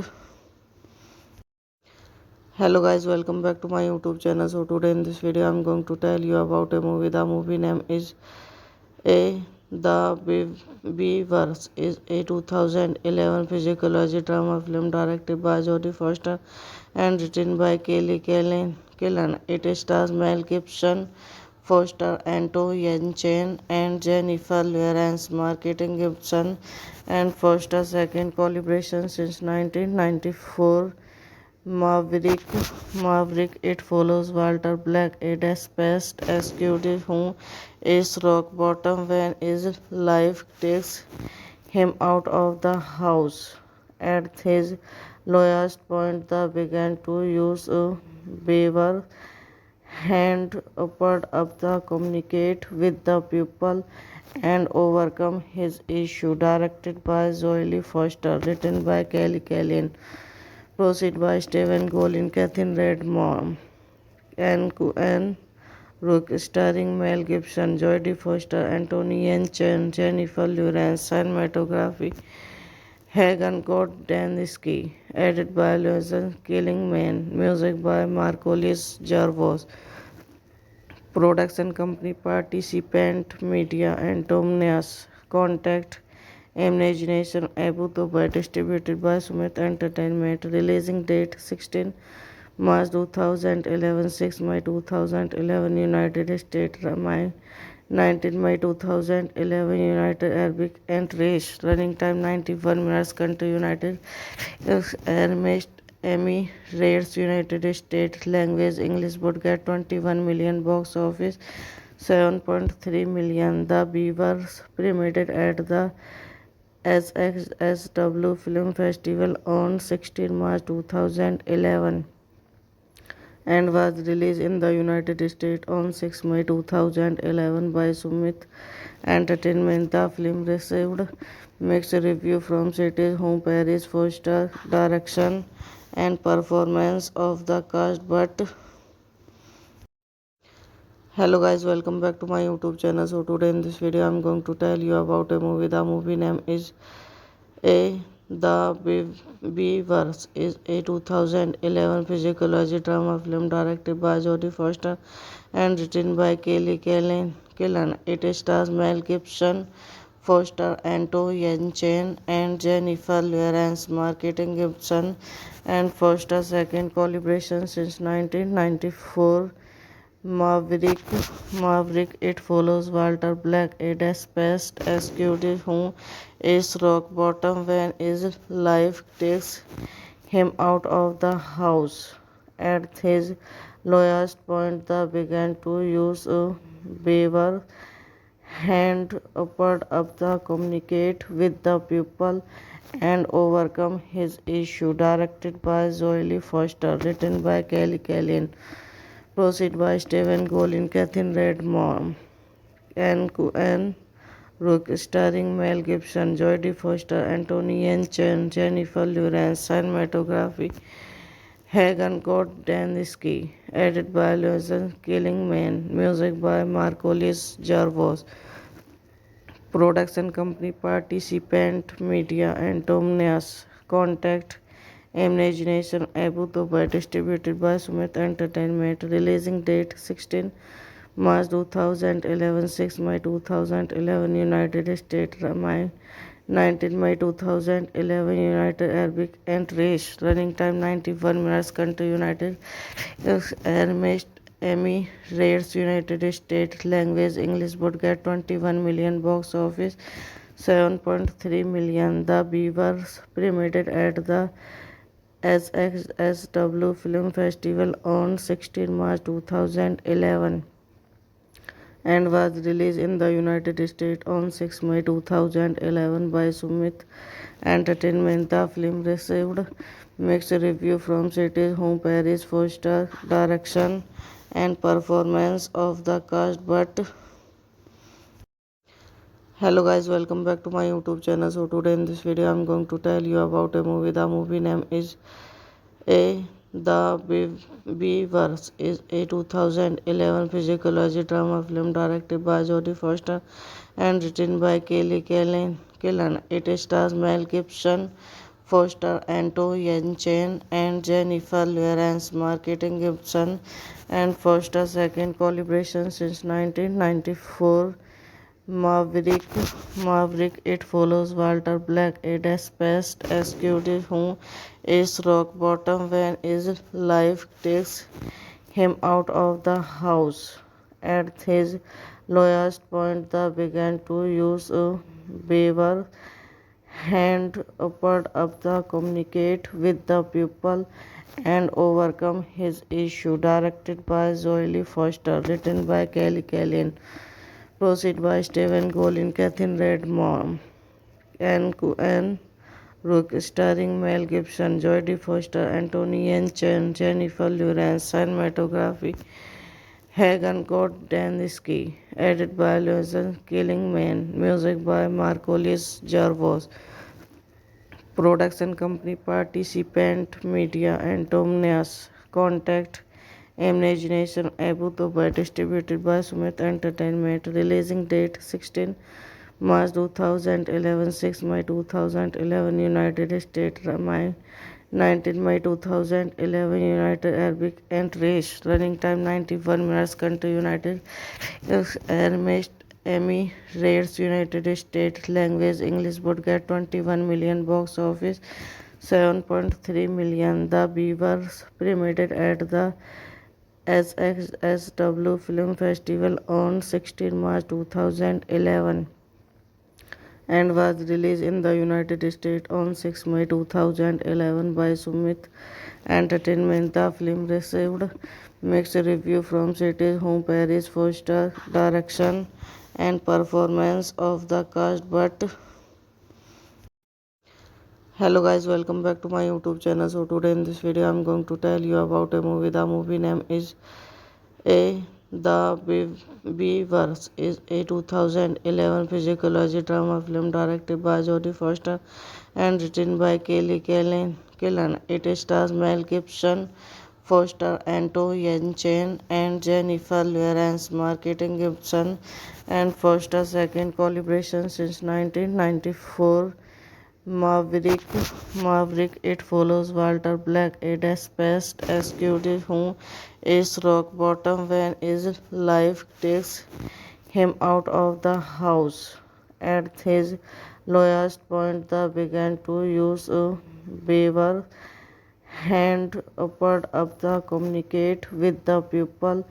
hello guys, welcome back to my YouTube channel. So today in this video I'm going to tell you about a movie. The movie name is The Beavers is a 2011 physiology drama film directed by Jodie Foster and written by Kelly Killen. It stars Mel Gibson, Foster, Anto Yelchin, and Jennifer Lawrence, marketing Gibson and Foster second collaboration since 1994. Maverick. It follows Walter Black, a despised executive who is rock bottom when his life takes him out of the house. At his lowest point, the began to use a waver hand upward up the communicate with the pupil and overcome his issue. Directed by Zoe Foster, written by Kelly Callian. Proceed by Stephen Golin, Catherine Redmond, and Rook, starring Mel Gibson, Jodie Foster, Anthony Yen Chen, Jennifer Lawrence, cinematography, Hagen Gordensky, edited by Lorenzo Killingman, music by Marcolis Jarvos, production company Participant Media and Tomnias, contact Imagination Abu Dhabi, distributed by Sumit Entertainment, releasing date 16 March 2011, 6 May 2011, United States, 19 May 2011, United Arab Emirates, running time 91 minutes, country United Emirates, United States, language English, would get 21 million, box office 7.3 million. The Beavers premiered at the SXSW Film Festival on 16 March 2011 and was released in the United States on 6 May 2011 by Sumit Entertainment. The film received mixed reviews from critics whom praised Foster direction and performance of the cast. But hello guys, welcome back to my YouTube channel. So today in this video I'm going to tell you about a movie. The movie name is The Beavers is a 2011 physiology drama film directed by Jodie Foster and written by Kelly Killen. It stars Mel Gibson, Foster, Anto Yen Chen, and Jennifer Lawrence. Marketing Gibson and Foster's second collaboration since 1994. Maverick, it follows Walter Black, a desperate executive who is rock bottom when his life takes him out of the house. At his lowest point, they began to use a waver hand upward up the communicate with the pupil and overcome his issue. Directed by Zoe Foster, written by Kelly Callian. Proceed by Stephen Golin, Catherine Redmond, and Rook, starring Mel Gibson, Jodie Foster, Anthony Yen Chen, Jennifer Lawrence, cinematography, Hagen Gordensky, edited by Lorenzo Killingman, music by Marcolis Jarvos, production company Participant Media and Tomnias, contact Imagination Abu Dhabi, distributed by Sumit Entertainment, releasing date 16 March 2011, 6 May 2011, United States, 19 May 2011, United Arab Emirates, running time 91 minutes, country United Emirates, United States, language English, would get 21 million, box office 7.3 million. The Beavers premiered at the SXSW Film Festival on 16 March 2011 and was released in the United States on 6 May 2011 by Sumit Entertainment. The film received mixed reviews from critics whom praised Foster direction and performance of the cast. But hello guys, welcome back to my YouTube channel. So today in this video I'm going to tell you about a movie. The movie name is The Beavers is a 2011 physiology drama film directed by Jodie Foster and written by Kelly Killen. It stars Mel Gibson, Foster, Anto Yen Chen, and Jennifer Lawrence. Marketing Gibson and Foster's second collaboration since 1994. Maverick, it follows Walter Black, a desperate executive who is rock bottom when his life takes him out of the house. At his lowest point, they began to use a waver hand upward up the communicate with the pupil and overcome his issue. Directed by Zoe Foster, written by Kelly Callian. Proceed by Stephen Golin, Catherine Redmond, and Rook, starring Mel Gibson, Jodie Foster, Anthony Yen Chen, Jennifer Lawrence. Cinematography Hagen Kordensky, edited by Lorenzo Killingman, music by Marcolis Jarvos, production company Participant Media and Tomnias, contact Imagination Abu Dhabi, distributed by Sumit Entertainment, releasing date 16 March 2011, 6 May 2011, United States, 19 May 2011, United Arab Emirates, running time 91 minutes, country United Arab Emirates, United States, language English, would get 21 million, box office 7.3 million. The Beavers premiered at the SXSW Film Festival on 16 March 2011 and was released in the United States on 6 May 2011 by Sumit Entertainment. The film received mixed reviews from critics who praised Foster's direction and performance of the cast. But hello guys, welcome back to my YouTube channel. So today in this video I'm going to tell you about a movie. The movie name is a The Beavers is a 2011 physiology drama film directed by Jodie Foster and written by Kelly Killen. It stars Mel Gibson, Foster, Anto Yen Chen, and Jennifer Lawrence. Marketing Gibson and Foster's second collaboration since 1994. Maverick, it follows Walter Black, a dispatched executive who is rock bottom when his life takes him out of the house. At his lowest point, they began to use a beaver hand upward up the communicate with the people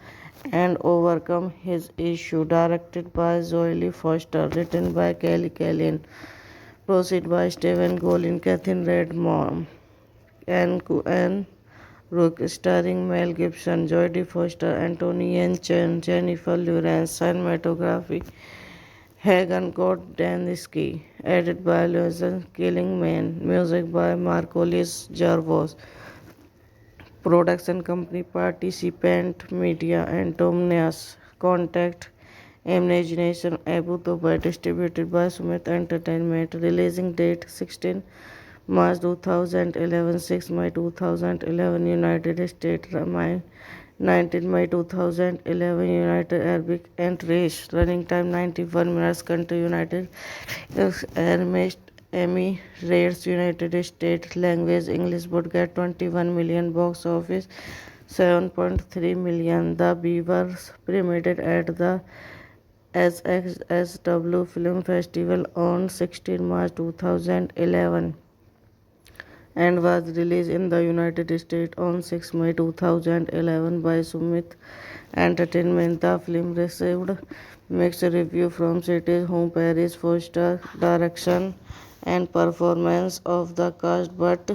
and overcome his issue. Directed by Zoe Foster, written by Kelly Kellyan. Proceed by Stephen Golin, Catherine Redmond, and Rook, starring Mel Gibson, Jodie Foster, Anthony Yen Chen, Jennifer Lawrence. Cinematography Hagen Kordensky, edited by Lorenzo Killingman, music by Marcolis Jarvos, production company Participant Media and Tomnias, contact Imagination Abu Dhabi, distributed by Sumit Entertainment, releasing date 16 March 2011, 6 May 2011, United States, 19 May 2011, United Arab Emirates, running time 91 minutes, country United Emirates, United States, language English, would get 21 million, box office 7.3 million. The Beavers premiered at the SXSW Film Festival on 16 March 2011 and was released in the United States on 6 May 2011 by Sumit Entertainment. The film received mixed reviews from critics who praised Foster's direction and performance of the cast. But